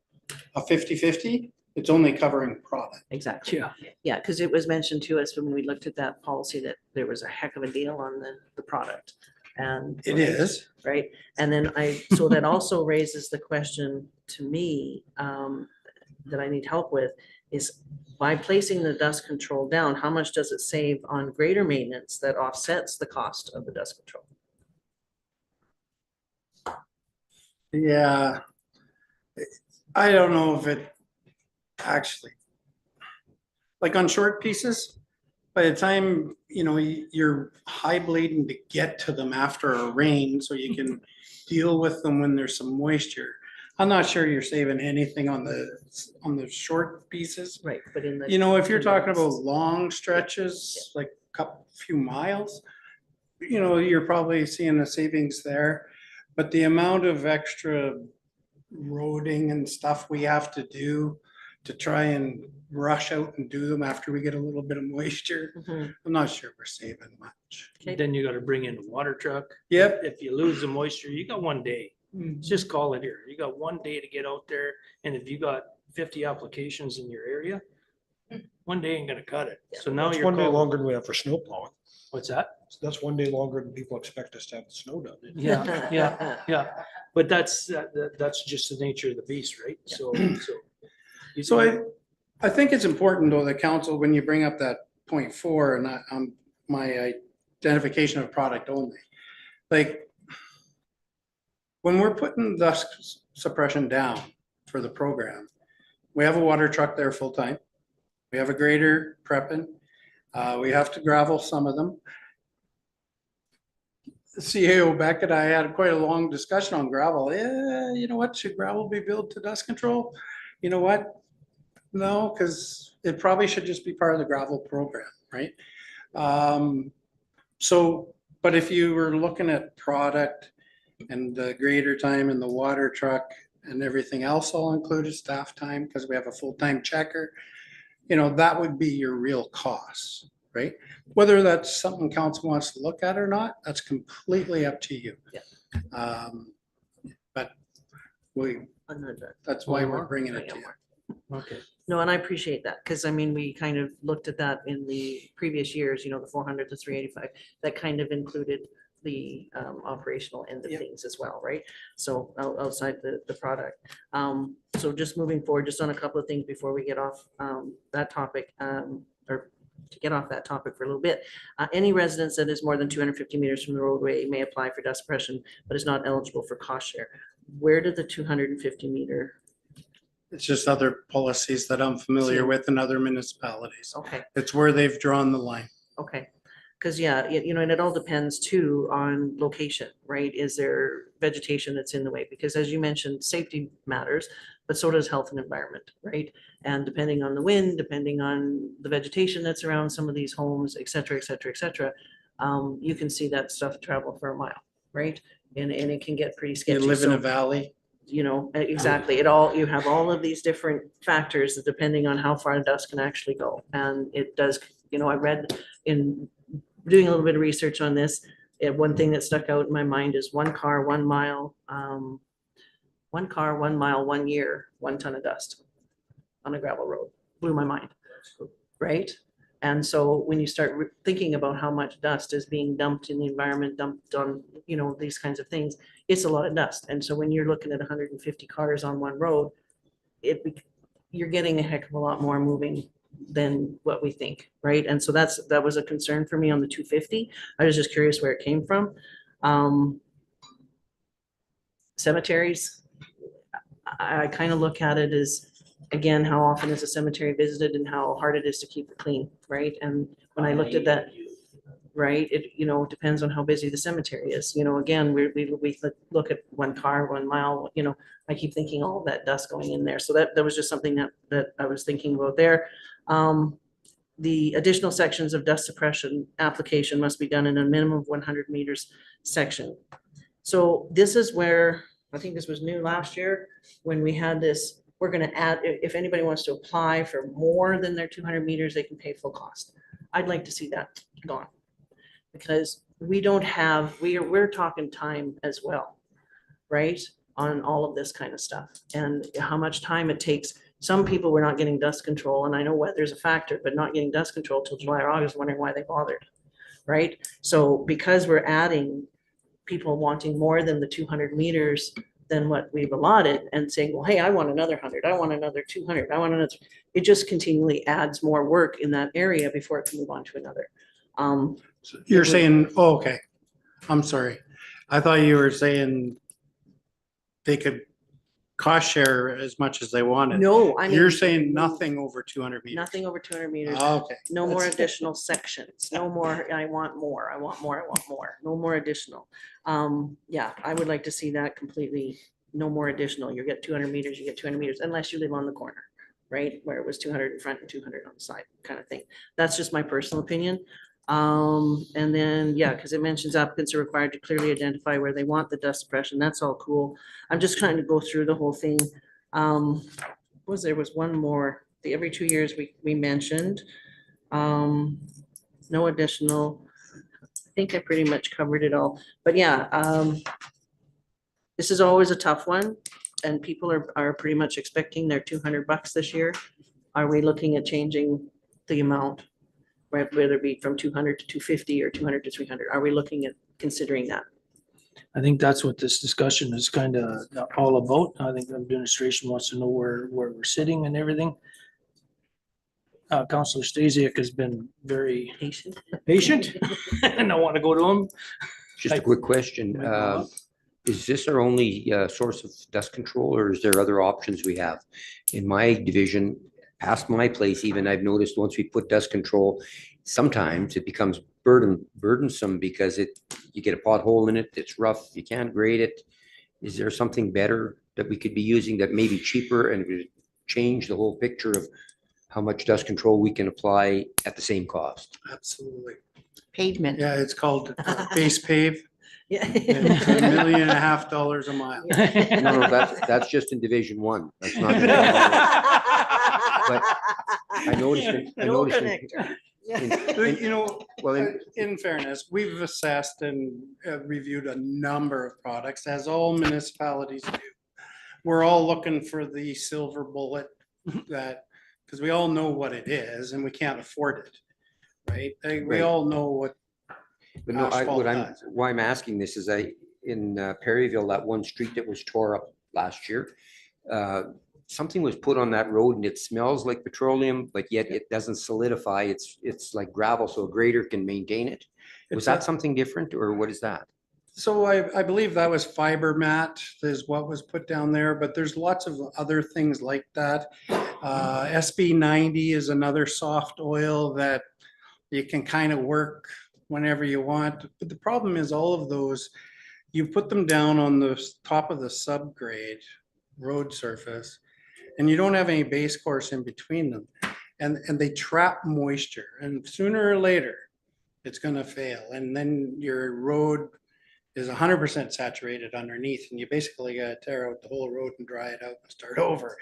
[SPEAKER 12] a 50-50, it's only covering product.
[SPEAKER 2] exactly?
[SPEAKER 1] Yeah.
[SPEAKER 2] Yeah, because it was mentioned to us when we looked at that policy that there was a heck of a deal on the product. And
[SPEAKER 12] It is.
[SPEAKER 2] right? And then so that also raises the question to me, that I need help with is by placing the dust control down, how much does it save on greater maintenance that offsets the cost of the dust control?
[SPEAKER 12] Yeah. I don't know if it actually, like on short pieces, by the time, you're high bleeding to get to them after a rain, so you can deal with them when there's some moisture. I'm not sure you're saving anything on the short pieces.
[SPEAKER 2] Right, but in the.
[SPEAKER 12] If you're talking about long stretches, like few miles, you're probably seeing a savings there. But the amount of extra roading and stuff we have to do to try and rush out and do them after we get a little bit of moisture,
[SPEAKER 2] Mhm.
[SPEAKER 12] I'm not sure we're saving much.
[SPEAKER 2] Okay.
[SPEAKER 1] Then you gotta bring in the water truck.
[SPEAKER 12] Yep.
[SPEAKER 1] If you lose the moisture, you got one day. Just call it here. You got one day to get out there. And if you got 50 applications in your area, one day ain't gonna cut it. So now
[SPEAKER 5] That's
[SPEAKER 1] you're
[SPEAKER 5] one day
[SPEAKER 1] calling,
[SPEAKER 5] longer than we have for snow plowing.
[SPEAKER 1] what's that?
[SPEAKER 5] That's one day longer than people expect us to have the snow done.
[SPEAKER 1] Yeah. But that's just the nature of the beast, right? So.
[SPEAKER 12] So I think it's important though, the council, when you bring up that 0.4 and my identification of product only, like when we're putting dust suppression down for the program, we have a water truck there full time. We have a grader prepping. We have to gravel some of them. CAO Beck and I had quite a long discussion on gravel. Yeah, you know what? Should gravel be billed to dust control? You know what? No, because it probably should just be part of the gravel program, right? But if you were looking at product and the grader time and the water truck and everything else all included, staff time, because we have a full-time checker, that would be your real costs, right? Whether that's something council wants to look at or not, that's completely up to you.
[SPEAKER 2] Yeah.
[SPEAKER 12] But
[SPEAKER 2] On the-
[SPEAKER 12] that's why we're bringing it to you.
[SPEAKER 1] Okay.
[SPEAKER 2] No, and I appreciate that, because I mean, we kind of looked at that in the previous years, the 400 to 385, that kind of included the operational end of
[SPEAKER 12] Yep.
[SPEAKER 2] things as well, right? So outside the product. So just moving forward, just on a couple of things before we get off that topic, or to get off that topic for a little bit. Any residence that is more than 250 meters from the roadway may apply for dust suppression, but is not eligible for cost share. Where did the 250 meter?
[SPEAKER 12] It's just other policies that I'm familiar with in other municipalities.
[SPEAKER 2] Okay.
[SPEAKER 12] It's where they've drawn the line.
[SPEAKER 2] Okay, because yeah, and it all depends too on location, right? Is there vegetation that's in the way? Because as you mentioned, safety matters, but so does health and environment, right? And depending on the wind, depending on the vegetation that's around some of these homes, et cetera, et cetera, et cetera, you can see that stuff travel for a mile, right? And it can get pretty
[SPEAKER 12] You
[SPEAKER 2] sketchy.
[SPEAKER 12] live in a
[SPEAKER 2] So,
[SPEAKER 12] valley.
[SPEAKER 2] exactly. You have all of these different factors that depending on how far dust can actually go. And it does, I read in doing a little bit of research on this, one thing that stuck out in my mind is 1 car, 1 mile, 1 car, 1 mile, 1 year, 1 ton of dust on a gravel road. Blew my mind, right? And so when you start thinking about how much dust is being dumped in the environment, dumped on, these kinds of things, it's a lot of dust. And so when you're looking at 150 cars on one road, you're getting a heck of a lot more moving than what we think, right? And so that was a concern for me on the 250. I was just curious where it came from. Cemeteries, I kind of look at it as, again, how often is a cemetery visited and how hard it is to keep it clean, right? And when I looked at that, right, it, depends on how busy the cemetery is. Again, we look at 1 car, 1 mile, I keep thinking all that dust going in there. So that was just something that I was thinking about there. the additional sections of dust suppression application must be done in a minimum of 100 meters section. So this is where, I think this was new last year, when we had this, we're gonna add, if anybody wants to apply for more than their 200 meters, they can pay full cost. I'd like to see that gone. Because we don't have, we're talking time as well, right? On all of this kind of stuff and how much time it takes. Some people were not getting dust control, and I know weather's a factor, but not getting dust control till July or August, wondering why they bothered, right? So because we're adding people wanting more than the 200 meters than what we've allotted and saying, well, hey, I want another 100, I want another 200, I want another, it just continually adds more work in that area before it can move on to another.
[SPEAKER 12] So you're saying, oh, okay, I'm sorry. I thought you were saying they could cost share as much as they wanted.
[SPEAKER 2] No, I mean.
[SPEAKER 12] You're saying nothing over 200 meters.
[SPEAKER 2] Nothing over 200 meters.
[SPEAKER 12] Okay.
[SPEAKER 2] No more
[SPEAKER 12] That's-
[SPEAKER 2] additional sections, no more, I want more, I want more, I want more, no more additional. Yeah, I would like to see that completely, no more additional. You get 200 meters, you get 200 meters, unless you live on the corner, right? Where it was 200 in front and 200 on the side, kind of thing. That's just my personal opinion. And then, yeah, because it mentions applicants are required to clearly identify where they want the dust suppression. That's all cool. I'm just trying to go through the whole thing. There was one more, the every 2 years we mentioned. No additional. I think I pretty much covered it all, but yeah, this is always a tough one and people are pretty much expecting their $200 this year. Are we looking at changing the amount? Whether it be from 200 to 250 or 200 to 300, are we looking at considering that?
[SPEAKER 1] I think that's what this discussion is kind of all about. I think the administration wants to know where we're sitting and everything. Councillor Stasiak has been very patient and I want to go to him.
[SPEAKER 3] Just a quick question.
[SPEAKER 1] Might go up.
[SPEAKER 3] Is this our only source of dust control or is there other options we have? In my division, past my place even, I've noticed once we put dust control, sometimes it becomes burdensome because you get a pothole in it, it's rough, you can't grade it. Is there something better that we could be using that may be cheaper and would change the whole picture of how much dust control we can apply at the same cost?
[SPEAKER 12] Absolutely.
[SPEAKER 7] Pavement.
[SPEAKER 12] Yeah, it's called base pave.
[SPEAKER 2] Yeah.
[SPEAKER 12] It's $1.5 million a mile.
[SPEAKER 3] No, that's just in Division 1. That's not. But I noticed,
[SPEAKER 2] No connector.
[SPEAKER 12] You know,
[SPEAKER 3] well,
[SPEAKER 12] in fairness, we've assessed and reviewed a number of products, as all municipalities do. We're all looking for the silver bullet that, because we all know what it is and we can't afford it, right? We
[SPEAKER 3] Right.
[SPEAKER 12] all know what
[SPEAKER 3] But no,
[SPEAKER 12] asphalt does.
[SPEAKER 3] why I'm asking this is in Perryville, that one street that was tore up last year, something was put on that road and it smells like petroleum, but yet it doesn't solidify. It's like gravel, so a grader can maintain it. Was
[SPEAKER 12] It's
[SPEAKER 3] that
[SPEAKER 12] a-
[SPEAKER 3] something different or what is that?
[SPEAKER 12] So I believe that was fiber mat is what was put down there, but there's lots of other things like that. SB 90 is another soft oil that you can kind of work whenever you want. But the problem is all of those, you put them down on the top of the subgrade road surface and you don't have any base course in between them. And they trap moisture and sooner or later it's gonna fail. And then your road is 100% saturated underneath and you basically gotta tear out the whole road and dry it out and start over.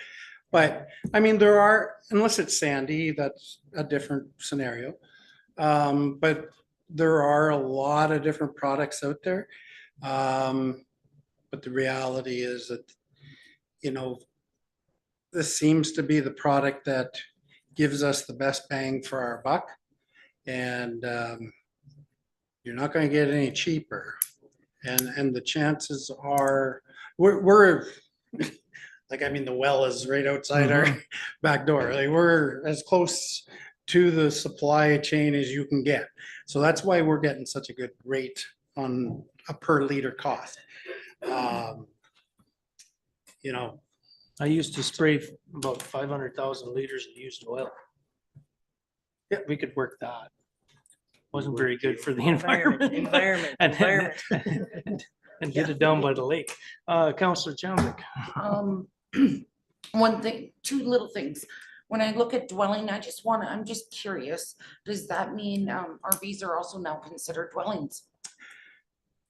[SPEAKER 12] But I mean, there are, unless it's sandy, that's a different scenario. But there are a lot of different products out there. But the reality is that, you know, this seems to be the product that gives us the best bang for our buck. And you're not going to get any cheaper. And the chances are, we're like, I mean, the well is right outside our back door. Like we're as close to the supply chain as you can get. So that's why we're getting such a good rate on a per liter cost. You know,
[SPEAKER 1] I used to spray about 500,000 liters of used oil.
[SPEAKER 12] Yeah.
[SPEAKER 1] We could work that. Wasn't very good for the environment.
[SPEAKER 2] Environment.
[SPEAKER 1] And get it down by the lake. Councillor Chamblick.
[SPEAKER 6] One thing, two little things. when I look at dwelling, I'm just curious, does that mean RVs are also now considered dwellings?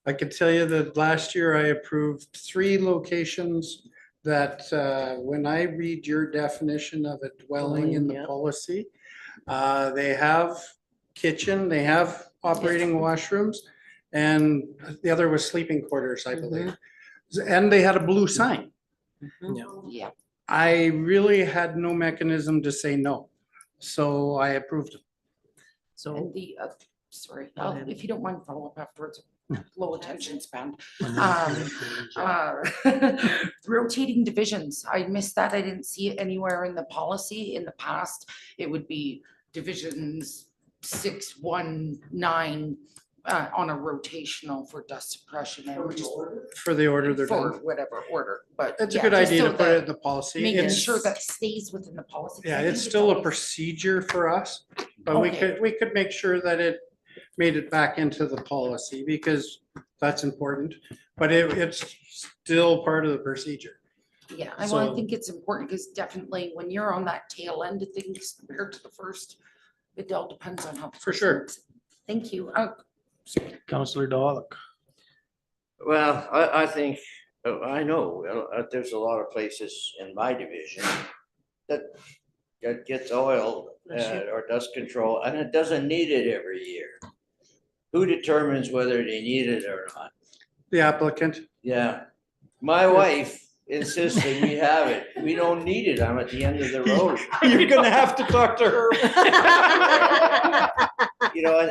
[SPEAKER 12] I can tell you that last year I approved 3 locations that, when I read your definition of a dwelling in the
[SPEAKER 10] Yeah.
[SPEAKER 12] policy, they have kitchen, they have operating washrooms, and the other was sleeping quarters, I believe. And they had a blue sign.
[SPEAKER 1] Yeah.
[SPEAKER 6] Yeah.
[SPEAKER 12] I really had no mechanism to say no, so I approved it.
[SPEAKER 1] So
[SPEAKER 6] And the, sorry,
[SPEAKER 1] Go ahead.
[SPEAKER 6] if you don't mind, follow up afterwards. Low attention span.
[SPEAKER 1] Yeah.
[SPEAKER 6] Rotating divisions, I missed that. I didn't see it anywhere in the policy. In the past, it would be divisions 6, 1, 9 on a rotational for dust suppression and we're just
[SPEAKER 12] For the order they're
[SPEAKER 6] for
[SPEAKER 12] done.
[SPEAKER 6] whatever order, but.
[SPEAKER 12] It's a
[SPEAKER 6] yeah,
[SPEAKER 12] good
[SPEAKER 6] just
[SPEAKER 12] idea
[SPEAKER 6] so
[SPEAKER 12] to put it
[SPEAKER 6] that-
[SPEAKER 12] in the policy.
[SPEAKER 6] Making
[SPEAKER 12] It's-
[SPEAKER 6] sure that stays within the policy. 'cause I
[SPEAKER 12] Yeah,
[SPEAKER 6] think
[SPEAKER 12] it's still a
[SPEAKER 6] always-
[SPEAKER 12] procedure for us, but
[SPEAKER 6] Okay.
[SPEAKER 12] we could make sure that it made it back into the policy because that's important. But it's still part of the procedure.
[SPEAKER 6] Yeah, I
[SPEAKER 1] So-
[SPEAKER 6] think it's important because definitely when you're on that tail end of things compared to the first, it all depends on how. the
[SPEAKER 12] For
[SPEAKER 6] first
[SPEAKER 12] sure.
[SPEAKER 6] works. Thank you.
[SPEAKER 1] Counselor Dahlik.
[SPEAKER 8] Well, I think, I know, there's a lot of places in my division that gets oil or dust control, and it doesn't need it every year. Who determines whether they need it or not?
[SPEAKER 12] The applicant.
[SPEAKER 8] Yeah, my wife insisted we have it. We don't need it. I'm at the end of the road.
[SPEAKER 12] You're gonna have to talk to her.
[SPEAKER 8] You know, I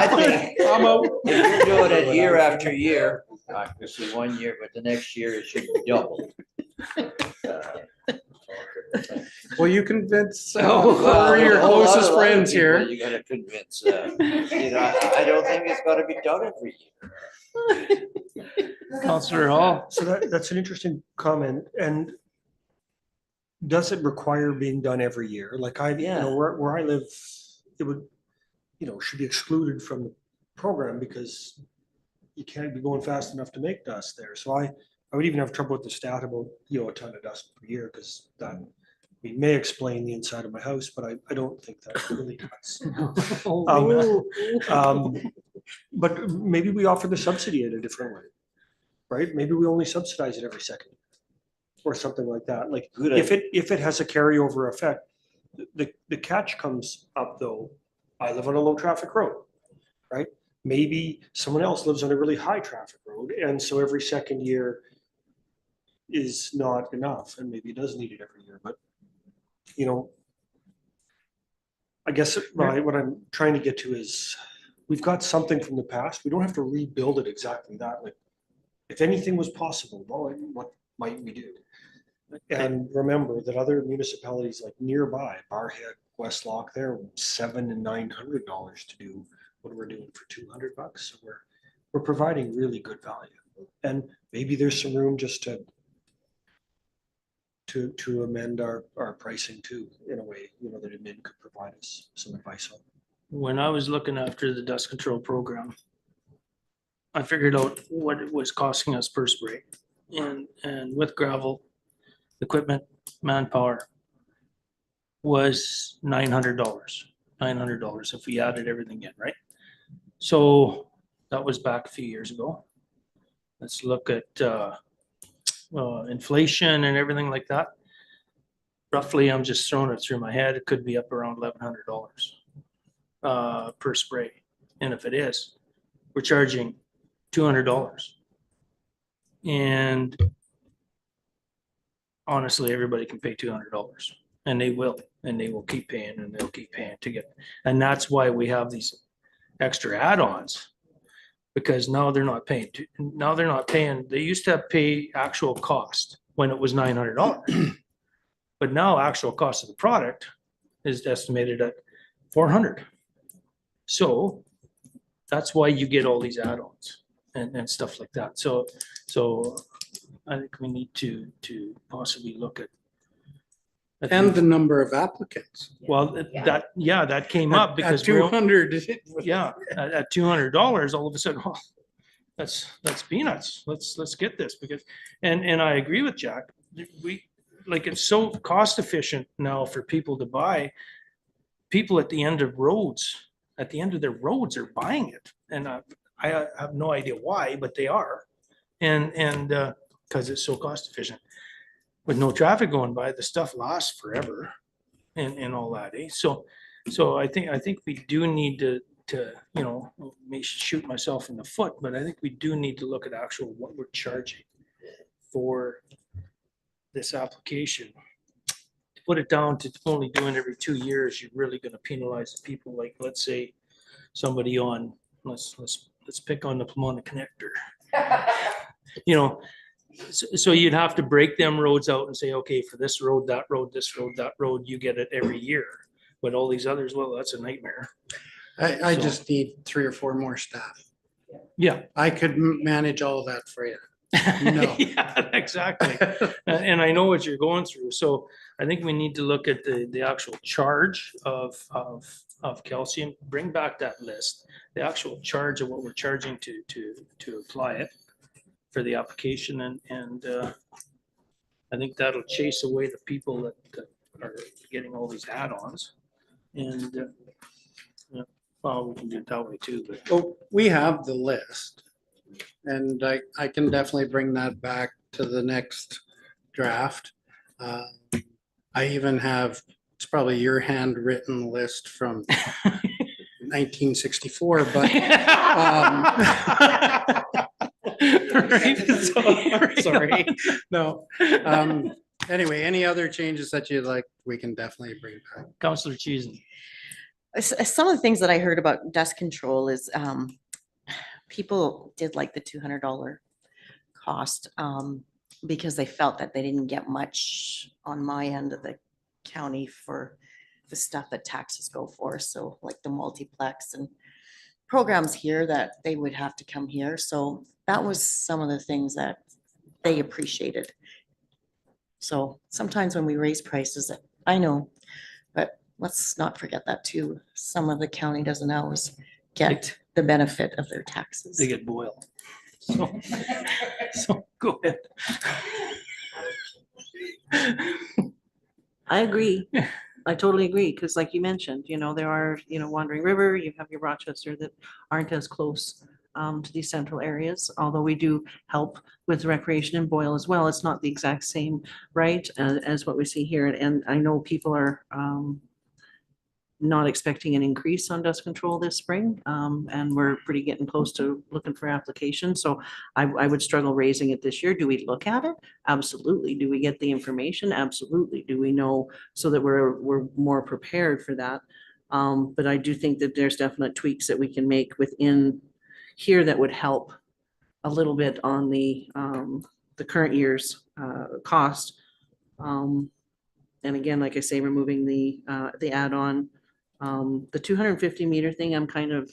[SPEAKER 8] think
[SPEAKER 12] I'm out.
[SPEAKER 8] if you're doing it year after year, not just in 1 year, but the next year it should be doubled.
[SPEAKER 12] Well, you convince,
[SPEAKER 8] Well,
[SPEAKER 12] we're your
[SPEAKER 8] a whole lot
[SPEAKER 12] closest
[SPEAKER 8] of other
[SPEAKER 12] friends
[SPEAKER 8] people
[SPEAKER 12] here.
[SPEAKER 8] You gotta convince, you know, I don't think it's gotta be done every year.
[SPEAKER 1] Counselor Hall.
[SPEAKER 5] So that's an interesting comment. And does it require being done every year? Like
[SPEAKER 8] Yeah.
[SPEAKER 5] where I live, it would, should be excluded from the program because you can't be going fast enough to make dust there. So I would even have trouble with the stat about, a ton of dust per year because that may explain the inside of my house, but I don't think that really does. But maybe we offer the subsidy in a different way, right? Maybe we only subsidize it every second or something like that. Like
[SPEAKER 8] Good
[SPEAKER 5] if it has a carryover effect, the catch comes up though. I live on a low traffic road, right? Maybe someone else lives on a really high traffic road. And so every second year is not enough and maybe it does need it every year, but I guess what I'm trying to get to is we've got something from the past. We don't have to rebuild it exactly that. Like if anything was possible, well, what might we do? And remember that other municipalities like nearby, Barhead, Westlock, they're $700 and $900 to do what we're doing for $200. So we're providing really good value. And maybe there's some room just to amend our pricing too, in a way, that admin could provide us some advice on.
[SPEAKER 1] When I was looking after the dust control program, I figured out what it was costing us per spray. And with gravel, equipment, manpower was $900 if we added everything in, right? So that was back a few years ago. Let's look at inflation and everything like that. Roughly, I'm just throwing it through my head. It could be up around $1,100 per spray. And if it is, we're charging $200. And honestly, everybody can pay $200 and they will keep paying and they'll keep paying to get. And that's why we have these extra add-ons. Because now they're not paying, they used to pay actual cost when it was $900. But now actual cost of the product is estimated at $400. So that's why you get all these add-ons and stuff like that. So I think we need to possibly look at.
[SPEAKER 12] And the number of applicants.
[SPEAKER 1] Well, that came up because.
[SPEAKER 12] At 200.
[SPEAKER 1] At $200, all of a sudden, oh, that's peanuts. Let's get this because, and I agree with Jack. like, it's so cost efficient now for people to buy. People at the end of their roads are buying it. And I have no idea why, but they are. And because it's so cost efficient. With no traffic going by, the stuff lasts forever and all that, eh? So I think we do need to, you know, may shoot myself in the foot, but I think we do need to look at actual what we're charging for this application. To put it down to only doing every 2 years, you're really gonna penalize the people, like, let's say, somebody on, let's pick on the Pomona Connector. You know, so you'd have to break them roads out and say, okay, for this road, that road, this road, that road, you get it every year. But all these others, well, that's a nightmare.
[SPEAKER 12] I
[SPEAKER 1] So-
[SPEAKER 12] just need 3 or 4 more staff.
[SPEAKER 1] Yeah.
[SPEAKER 12] I could manage all that for you. No.
[SPEAKER 1] Yeah, exactly. And I know what you're going through. So I think we need to look at the actual charge of calcium, bring back that list, the actual charge of what we're charging to apply it for the application, and I think that'll chase away the people that are getting all these add-ons. And yeah, well, we can do it that way too, but
[SPEAKER 12] Well, we have the list. And I can definitely bring that back to the next draft. I even have, it's probably your handwritten list from 1964, but sorry, no. Anyway, any other changes that you'd like, we can definitely bring back.
[SPEAKER 1] Councillor Cheeson.
[SPEAKER 7] Some of the things that I heard about dust control is, people did like the $200 cost, because they felt that they didn't get much on my end of the county for the stuff that taxes go for. So like the multiplex and programs here that they would have to come here. So that was some of the things that they appreciated. So sometimes when we raise prices, I know, but let's not forget that too. Some of the county doesn't always get the benefit of their taxes.
[SPEAKER 1] They get boiled. So go ahead.
[SPEAKER 2] I agree. I totally agree, because like you mentioned, you know, there are, you know, Wandering River, you have your Rochester that aren't as close to these central areas, although we do help with recreation in Boyle as well. It's not the exact same, right, as what we see here. And I know people are not expecting an increase on dust control this spring, and we're pretty getting close to looking for applications. So I would struggle raising it this year. Do we look at it? Absolutely. Do we get the information? Absolutely. Do we know so that we're more prepared for that? But I do think that there's definite tweaks that we can make within here that would help a little bit on the current year's cost. And again, like I say, removing the add-on. The 250 meter thing, I'm kind of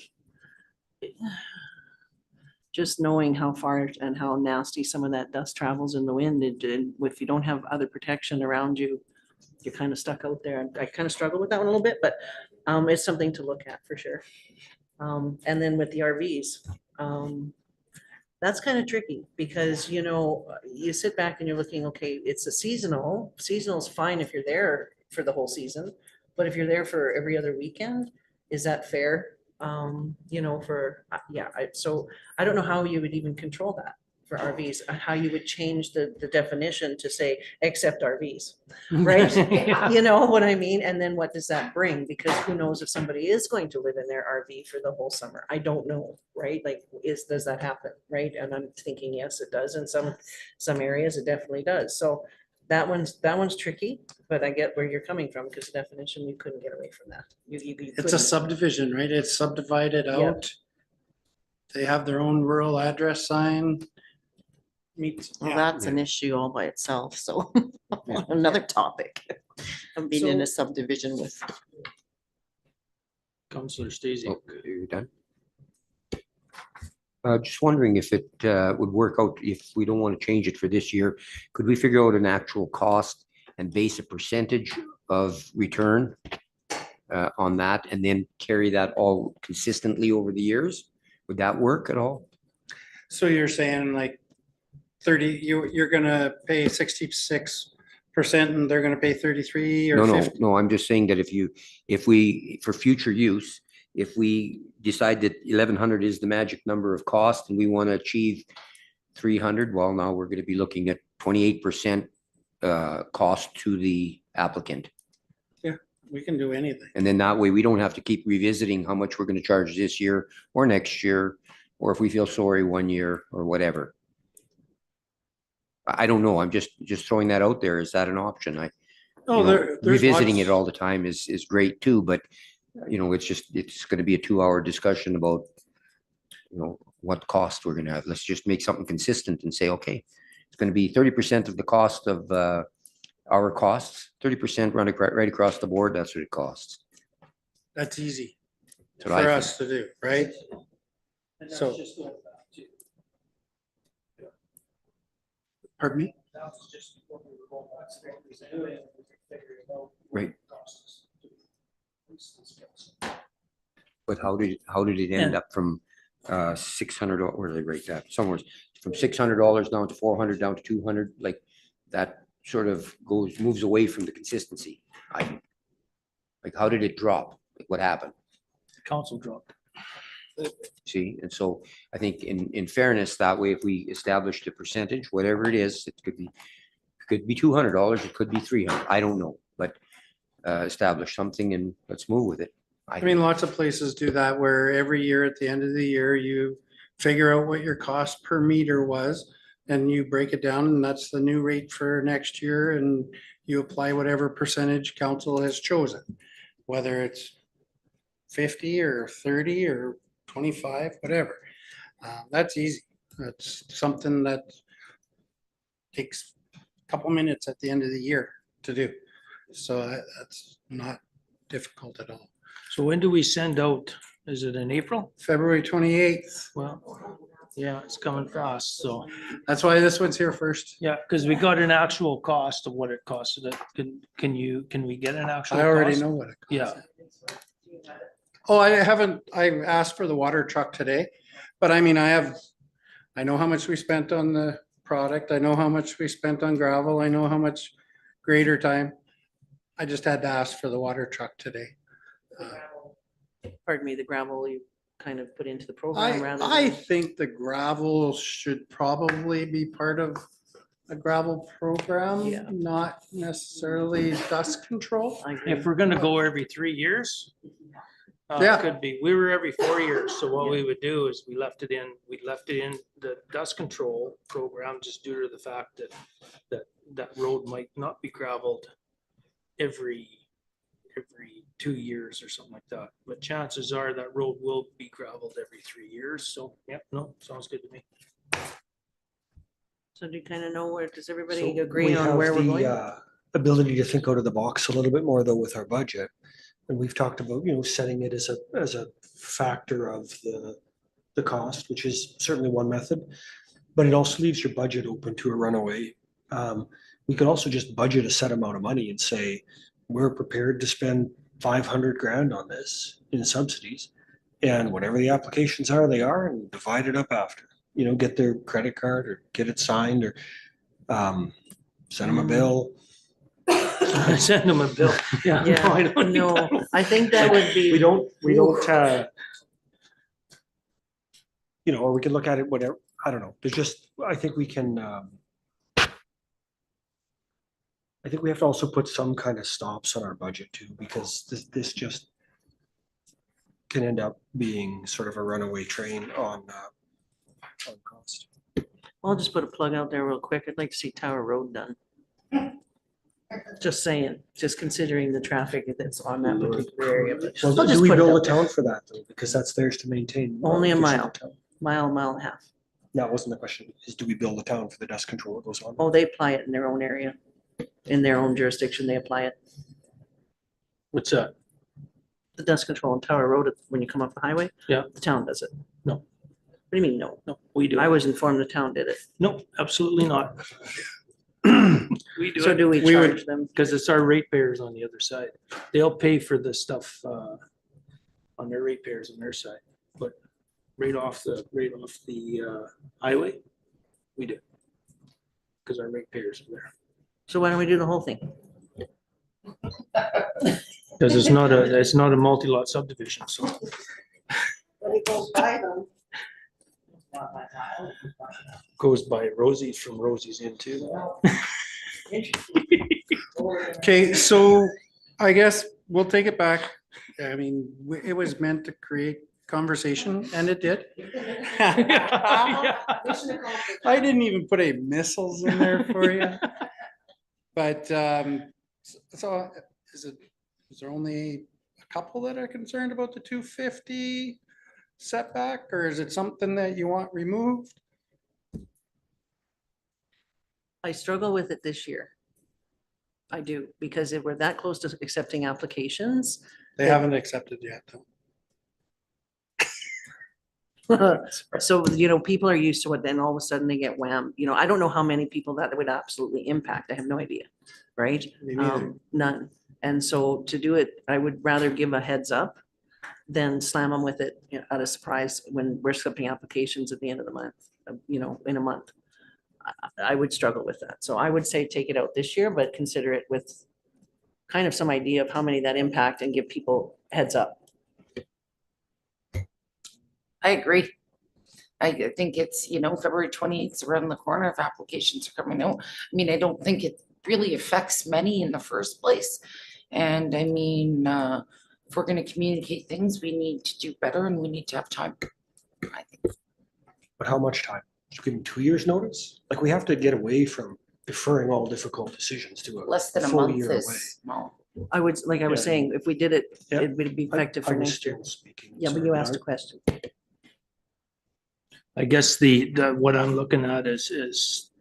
[SPEAKER 2] just knowing how far and how nasty some of that dust travels in the wind. And if you don't have other protection around you, you're kind of stuck out there. I kind of struggle with that one a little bit, but it's something to look at for sure. And then with the RVs, that's kind of tricky because, you know, you sit back and you're looking, okay, it's a seasonal. Seasonal's fine if you're there for the whole season. But if you're there for every other weekend, is that fair? You know, so I don't know how you would even control that for RVs, how you would change the definition to say, except RVs, right? You know what I mean? And then what does that bring? Because who knows if somebody is going to live in their RV for the whole summer? I don't know, right? Like, does that happen, right? And I'm thinking, yes, it does. In some areas, it definitely does. So that one's tricky, but I get where you're coming from because the definition, you couldn't get away from that. You
[SPEAKER 12] It's a
[SPEAKER 2] couldn't.
[SPEAKER 12] subdivision, right? It's subdivided
[SPEAKER 2] Yep.
[SPEAKER 12] out. They have their own rural address sign.
[SPEAKER 7] Well, that's an issue all by itself, so another topic. Of being in a subdivision with.
[SPEAKER 1] Councillor Stacey.
[SPEAKER 3] Oh, you're done? Just wondering if it would work out, if we don't want to change it for this year, could we figure out an actual cost and base a percentage of return on that and then carry that all consistently over the years? Would that work at all?
[SPEAKER 12] So you're saying like 30, you're gonna pay 66 and they're gonna pay 33 or
[SPEAKER 3] No, no,
[SPEAKER 12] 50.
[SPEAKER 3] no, I'm just saying that for future use, if we decide that 1,100 is the magic number of cost and we want to achieve 300, well, now we're going to be looking at 28% cost to the applicant.
[SPEAKER 12] We can do anything.
[SPEAKER 3] And then that way we don't have to keep revisiting how much we're going to charge this year or next year, or if we feel sorry 1 year or whatever. I don't know. I'm just throwing that out there. Is that an option?
[SPEAKER 12] Oh,
[SPEAKER 3] you know,
[SPEAKER 12] there's
[SPEAKER 3] revisiting
[SPEAKER 12] lots-
[SPEAKER 3] it all the time is great too, but it's going to be a 2-hour discussion about, what cost we're going to have. Let's just make something consistent and say, okay, it's going to be 30% of the cost of our costs, 30% right across the board. That's what it costs.
[SPEAKER 12] That's easy
[SPEAKER 3] That's
[SPEAKER 12] for
[SPEAKER 3] what I
[SPEAKER 12] us to do, right?
[SPEAKER 1] And that's
[SPEAKER 12] So-
[SPEAKER 1] just going back to-
[SPEAKER 12] Pardon me?
[SPEAKER 1] that was just what we were going back to what we were doing, and we could figure it out.
[SPEAKER 3] Right.
[SPEAKER 1] Costs to increase the skills.
[SPEAKER 3] But how did it end
[SPEAKER 1] And-
[SPEAKER 3] up from $600? Where did they rate that? Somewhere from $600 down to 400, down to 200, like that sort of moves away from the consistency. Like, how did it drop? Like, what happened?
[SPEAKER 1] Council dropped.
[SPEAKER 3] See, and so I think in fairness, that way, if we establish the percentage, whatever it is, it could be $200, it could be 300, I don't know, but establish something and let's move with it.
[SPEAKER 12] I mean, lots of places do that where every year at the end of the year, you figure out what your cost per meter was and you break it down and that's the new rate for next year and you apply whatever percentage council has chosen, whether it's 50 or 30 or 25, whatever. That's easy. That's something that takes a couple minutes at the end of the year to do. So that's not difficult at all.
[SPEAKER 1] So when do we send out? Is it in April?
[SPEAKER 12] February 28th.
[SPEAKER 1] Well, yeah, it's coming fast, so,
[SPEAKER 12] That's why this one's here first.
[SPEAKER 1] yeah, because we got an actual cost of what it costed it. Can we get an actual?
[SPEAKER 12] I already
[SPEAKER 1] cost?
[SPEAKER 12] know what it costs.
[SPEAKER 1] Yeah,
[SPEAKER 12] Oh, I asked for the water truck today, but I mean, I know how much we spent on the product. I know how much we spent on gravel. I know how much grader time. I just had to ask for the water truck today.
[SPEAKER 2] Pardon me, the gravel you kind of put into the program rather
[SPEAKER 12] I
[SPEAKER 2] than.
[SPEAKER 12] think the gravel should probably be part of a gravel program,
[SPEAKER 2] Yeah.
[SPEAKER 12] not necessarily dust control.
[SPEAKER 2] I agree.
[SPEAKER 1] if we're gonna go every 3 years.
[SPEAKER 12] Yeah.
[SPEAKER 1] Could be, we were every 4 years, so what we would do is we left it in the dust control program just due to the fact that road might not be gravelled every 2 years or something like that. But chances are that road will be gravelled every 3 years, so, yep, no, sounds good to me.
[SPEAKER 2] So do you kind of know where, does everybody
[SPEAKER 5] So
[SPEAKER 2] agree
[SPEAKER 5] we
[SPEAKER 2] on
[SPEAKER 5] have
[SPEAKER 2] where we're
[SPEAKER 5] the,
[SPEAKER 2] going?
[SPEAKER 5] Ability to think out of the box a little bit more though with our budget. And we've talked about, setting it as a factor of the cost, which is certainly one method. But it also leaves your budget open to a runaway. We could also just budget a set amount of money and say, we're prepared to spend 500 grand on this in subsidies. And whatever the applications are, they are, and divide it up after, get their credit card or get it signed or send them a bill.
[SPEAKER 1] Send them a bill. Yeah. no, I
[SPEAKER 2] Yeah,
[SPEAKER 1] don't
[SPEAKER 2] no,
[SPEAKER 1] think that-
[SPEAKER 2] I think that would be.
[SPEAKER 5] We don't, or we can look at it, whatever, I don't know, there's just, I think we can, I think we have to also put some kind of stops on our budget too, because this just can end up being sort of a runaway train on cost.
[SPEAKER 2] I'll just put a plug out there real quick. I'd like to see Tower Road done. Just saying, just considering the traffic that's on that particular area. but
[SPEAKER 5] Well,
[SPEAKER 2] I'll
[SPEAKER 5] do
[SPEAKER 2] just
[SPEAKER 5] we
[SPEAKER 2] put it
[SPEAKER 5] build
[SPEAKER 2] out
[SPEAKER 5] a
[SPEAKER 2] there.
[SPEAKER 5] town for that though? Because that's theirs to maintain.
[SPEAKER 2] Only a
[SPEAKER 5] It's
[SPEAKER 2] mile.
[SPEAKER 5] town.
[SPEAKER 2] Mile and a half.
[SPEAKER 5] That wasn't the question, is do we build a town for the dust control that goes on?
[SPEAKER 2] Oh, they apply it in their own area. In their own jurisdiction, they apply it.
[SPEAKER 1] What's that?
[SPEAKER 2] The dust control on Tower Road, when you come off the highway.
[SPEAKER 1] Yeah.
[SPEAKER 2] The town does it.
[SPEAKER 1] No.
[SPEAKER 2] What do you mean, no?
[SPEAKER 1] No, we do.
[SPEAKER 2] I was informed the town did it.
[SPEAKER 1] No, absolutely not. We do
[SPEAKER 2] So
[SPEAKER 1] it
[SPEAKER 2] do we
[SPEAKER 12] We would-
[SPEAKER 2] charge them?
[SPEAKER 1] because it's our ratepayers on the other side. They'll pay for the stuff on their ratepayers on their side, but right off the highway, we do. Because our ratepayers are there.
[SPEAKER 2] So why don't we do the whole thing?
[SPEAKER 1] Because it's not a multi-lot subdivision, so. Goes by Rosie's from Rosie's Inn too.
[SPEAKER 12] Okay, so I guess we'll take it back. I mean, it was meant to create conversation and it did. I didn't even put any missiles in there for you. But so is there only a couple that are concerned about the 250 setback, or is it something that you want removed?
[SPEAKER 2] I struggle with it this year. I do, because if we're that close to accepting applications,
[SPEAKER 12] They haven't accepted yet, though.
[SPEAKER 2] so, people are used to it, then all of a sudden they get whammed. I don't know how many people that would absolutely impact. I have no idea, right?
[SPEAKER 12] Me neither.
[SPEAKER 2] None. And so to do it, I would rather give a heads up than slam them with it at a surprise when we're accepting applications at the end of the month, in a month. I would struggle with that. So I would say take it out this year, but consider it with kind of some idea of how many that impact and give people heads up.
[SPEAKER 6] I agree. I think it's, February 28th around the corner if applications are coming out. I mean, I don't think it really affects many in the first place. And I mean, if we're going to communicate things, we need to do better and we need to have time. I think.
[SPEAKER 5] But how much time? Just give them 2 years notice? Like, we have to get away from deferring all difficult decisions to a
[SPEAKER 6] Less than a
[SPEAKER 5] full
[SPEAKER 6] month
[SPEAKER 5] year away.
[SPEAKER 6] is small.
[SPEAKER 2] I would, like I was
[SPEAKER 5] Yeah.
[SPEAKER 2] saying, if we did it,
[SPEAKER 5] Yeah.
[SPEAKER 2] it would be effective
[SPEAKER 5] I
[SPEAKER 2] for
[SPEAKER 5] was
[SPEAKER 2] next year.
[SPEAKER 5] still speaking.
[SPEAKER 2] Yeah, but
[SPEAKER 5] sorry,
[SPEAKER 2] you
[SPEAKER 5] but
[SPEAKER 2] asked
[SPEAKER 5] I-
[SPEAKER 2] a question.
[SPEAKER 1] I guess the what I'm looking at is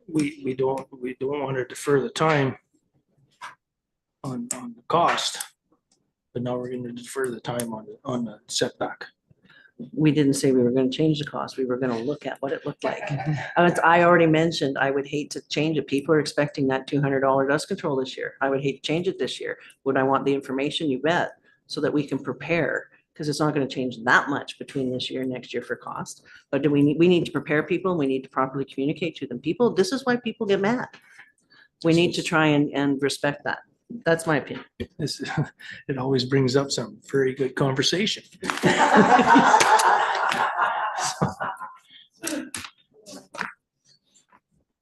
[SPEAKER 1] we don't want to defer the time on the cost, but now we're going to defer the time on the setback.
[SPEAKER 2] We didn't say we were gonna change the cost. We were gonna look at what it looked like. I already mentioned, I would hate to change it. People are expecting that $200 dust control this year. I would hate to change it this year. Would I want the information? You bet, so that we can prepare, because it's not gonna change that much between this year and next year for cost. But we need to prepare people, and we need to properly communicate to them. This is why people get mad. We need to try and respect that. That's my opinion.
[SPEAKER 1] It always brings up some very good conversation.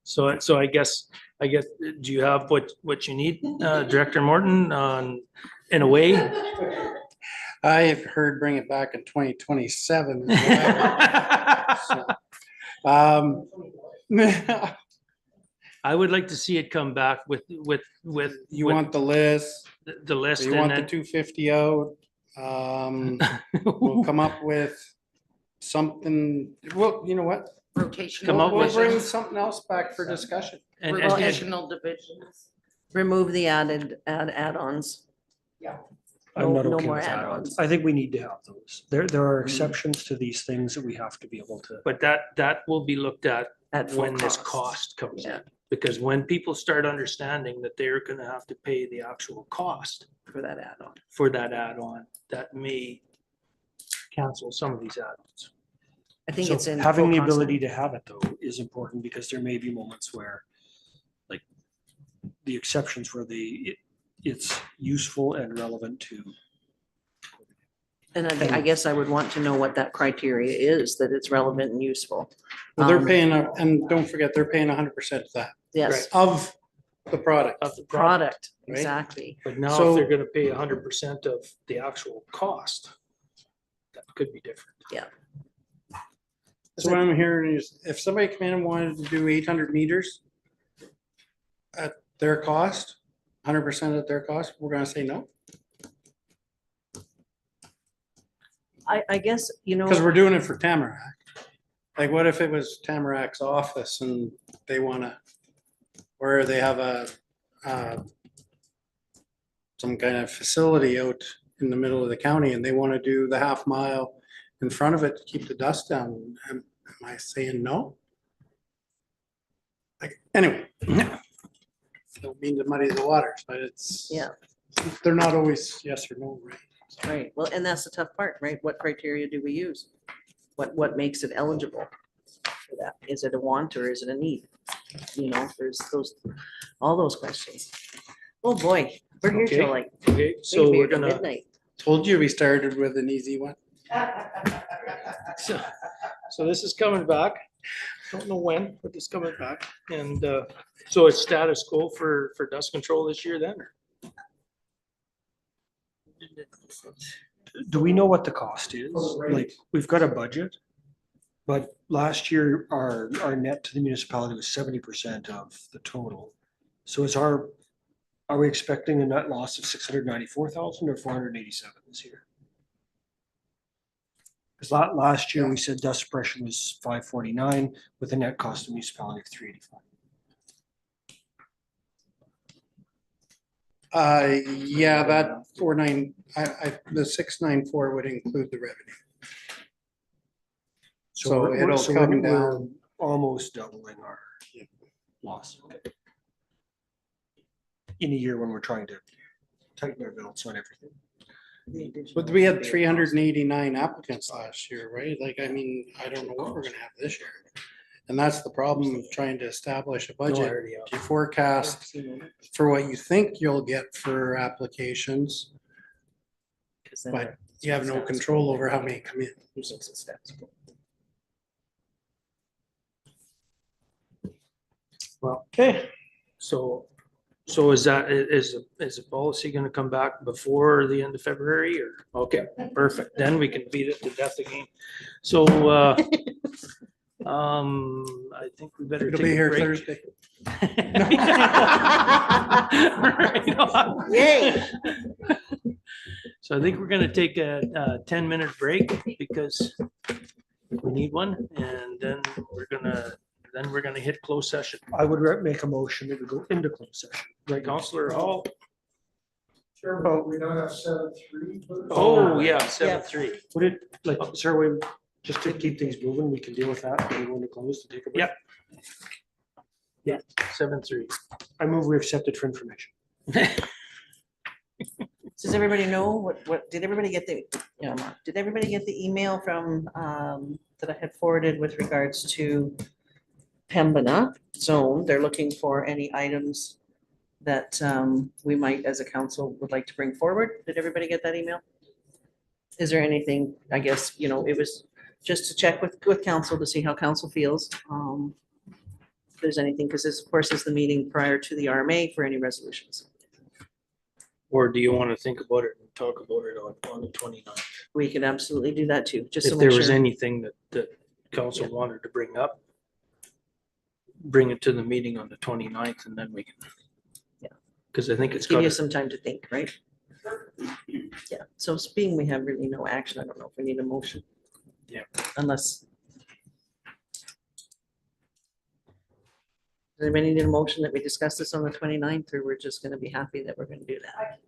[SPEAKER 1] So I guess, do you have what you need, Director Morton, in a way?
[SPEAKER 12] I've heard bring it back in 2027. So,
[SPEAKER 1] I would like to see it come back with.
[SPEAKER 12] You want the list,
[SPEAKER 1] the list,
[SPEAKER 12] you
[SPEAKER 1] and
[SPEAKER 12] want the
[SPEAKER 1] then
[SPEAKER 12] 250 out. We'll come up with something, well, you know what?
[SPEAKER 6] Rotational.
[SPEAKER 1] Come up
[SPEAKER 12] We'll
[SPEAKER 1] with-
[SPEAKER 12] bring something else back for discussion.
[SPEAKER 1] and-
[SPEAKER 6] Rotational divisions.
[SPEAKER 2] Remove the add-ons.
[SPEAKER 5] I'm not
[SPEAKER 2] No
[SPEAKER 5] okay
[SPEAKER 2] more
[SPEAKER 5] with
[SPEAKER 2] add-ons.
[SPEAKER 5] add-ons. I think we need to have those. There are exceptions to these things that we have to be able to.
[SPEAKER 1] But that will be looked at
[SPEAKER 2] At full
[SPEAKER 1] when this
[SPEAKER 2] cost.
[SPEAKER 1] cost comes
[SPEAKER 2] Yeah.
[SPEAKER 1] in. Because when people start understanding that they're gonna have to pay the actual cost
[SPEAKER 2] For that add-on.
[SPEAKER 1] for that add-on, that may cancel some of these add-ons.
[SPEAKER 2] I think
[SPEAKER 5] So
[SPEAKER 2] it's in.
[SPEAKER 5] having the
[SPEAKER 2] full cost.
[SPEAKER 5] ability to have it though is important, because there may be moments where, like, the exceptions where it's useful and relevant to.
[SPEAKER 2] And I guess I would want to know what that criteria is, that it's relevant and useful.
[SPEAKER 12] Well, they're
[SPEAKER 2] Um,
[SPEAKER 12] paying, and don't forget, they're paying 100% of that,
[SPEAKER 2] Yes,
[SPEAKER 12] of the product.
[SPEAKER 1] Of the product.
[SPEAKER 2] product,
[SPEAKER 12] Right.
[SPEAKER 2] exactly.
[SPEAKER 1] But now
[SPEAKER 12] So-
[SPEAKER 1] if they're gonna pay 100% of the actual cost, that could be different.
[SPEAKER 12] So what I'm hearing is if somebody came in and wanted to do 800 meters at their cost, 100% at their cost, we're gonna say no,
[SPEAKER 2] I guess,
[SPEAKER 12] because we're doing it for Tamarack. Like, what if it was Tamarack's office and they wanna, or they have some kind of facility out in the middle of the county and they wanna do the half mile in front of it to keep the dust down, am I saying no? Like, anyway. Don't mean to muddy the waters, but it's.
[SPEAKER 2] Yeah.
[SPEAKER 12] They're not always yes or no, right?
[SPEAKER 2] Right, well, and that's the tough part, right? What criteria do we use? What makes it eligible for that? Is it a want or is it a need? you know, there's those, all those questions. Oh, boy, we're here till
[SPEAKER 1] Okay.
[SPEAKER 2] like,
[SPEAKER 1] Okay, so we're gonna,
[SPEAKER 2] midnight.
[SPEAKER 12] Told you we started with an easy one.
[SPEAKER 1] so so this is coming back. Don't know when, but it's coming back. And so it's status quo for dust control this year then? Or?
[SPEAKER 5] Do we know what the cost is? Like, we've got a budget, but last year our net to the municipality was 70% of the total. So are we expecting a net loss of 694,000 or 487 this year? Because last year we said dust suppression was 549 with a net cost to municipality of 385.
[SPEAKER 12] Yeah, that the 694 would include the revenue. So
[SPEAKER 5] we're-
[SPEAKER 12] it'll
[SPEAKER 5] so
[SPEAKER 12] come
[SPEAKER 5] we're
[SPEAKER 12] down.
[SPEAKER 5] almost doubling our loss. In a year when we're trying to tighten our belts on everything.
[SPEAKER 12] But we had 389 applicants last year, right? Like, I mean, I don't know what we're gonna have this year. And that's the problem of trying to establish a
[SPEAKER 1] No, I
[SPEAKER 12] budget.
[SPEAKER 1] already have.
[SPEAKER 12] You forecast for what you think you'll get for applications, but you have no control over how many come in.
[SPEAKER 1] Well, okay, so is that, is the policy gonna come back before the end of February or, okay, perfect, then we can beat it to death again. So, I think we better
[SPEAKER 12] It'll
[SPEAKER 1] take
[SPEAKER 12] be
[SPEAKER 1] a
[SPEAKER 12] here
[SPEAKER 1] break.
[SPEAKER 12] Thursday.
[SPEAKER 1] Right on.
[SPEAKER 2] Yay.
[SPEAKER 1] So I think we're gonna take a 10-minute break because we need one, and then we're gonna hit closed session.
[SPEAKER 5] I would make a motion that we go into closed session.
[SPEAKER 1] Right, Counselor Hall?
[SPEAKER 11] Sure, but we don't have 7-3.
[SPEAKER 1] Oh, yeah, 7-3.
[SPEAKER 5] Would it, like, sir, we, just to keep things moving, we can deal with that when we go into closed to take a break?
[SPEAKER 1] Yep. Yeah, 7-3.
[SPEAKER 5] I move we accept it for information.
[SPEAKER 2] Does everybody know did everybody get did everybody get the email from, that I had forwarded with regards to Pembina zone? They're looking for any items that, we might, as a council, would like to bring forward. Did everybody get that email? Is there anything, I guess, it was just to check with council to see how council feels. If there's anything, because this, of course, is the meeting prior to the RMA for any resolutions.
[SPEAKER 1] Or do you want to think about it and talk about it on the 29th?
[SPEAKER 2] We can absolutely do that too, just to
[SPEAKER 1] If
[SPEAKER 2] make
[SPEAKER 1] there was
[SPEAKER 2] sure.
[SPEAKER 1] anything that council wanted to bring up, bring it to the meeting on the 29th and then we can.
[SPEAKER 2] Yeah.
[SPEAKER 1] Because I think it's
[SPEAKER 2] Give
[SPEAKER 1] got
[SPEAKER 2] you
[SPEAKER 1] to,
[SPEAKER 2] some time to think, right? Yeah, so being we have really no action, I don't know if we need a motion.
[SPEAKER 1] Yeah.
[SPEAKER 2] Unless. Does anybody need a motion that we discuss this on the 29th, or we're just gonna be happy that we're gonna do that?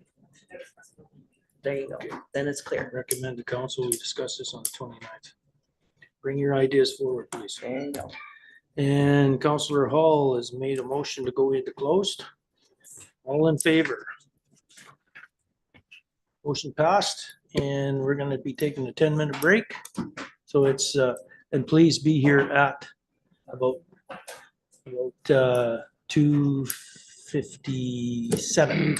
[SPEAKER 2] There you go, then it's clear.
[SPEAKER 1] recommend the council, we discuss this on the 29th. Bring your ideas forward, please.
[SPEAKER 2] There you go.
[SPEAKER 1] And Councillor Hall has made a motion to go into closed. All in favor? Motion passed, and we're gonna be taking a 10-minute break. So it's, and please be here at about 2:57.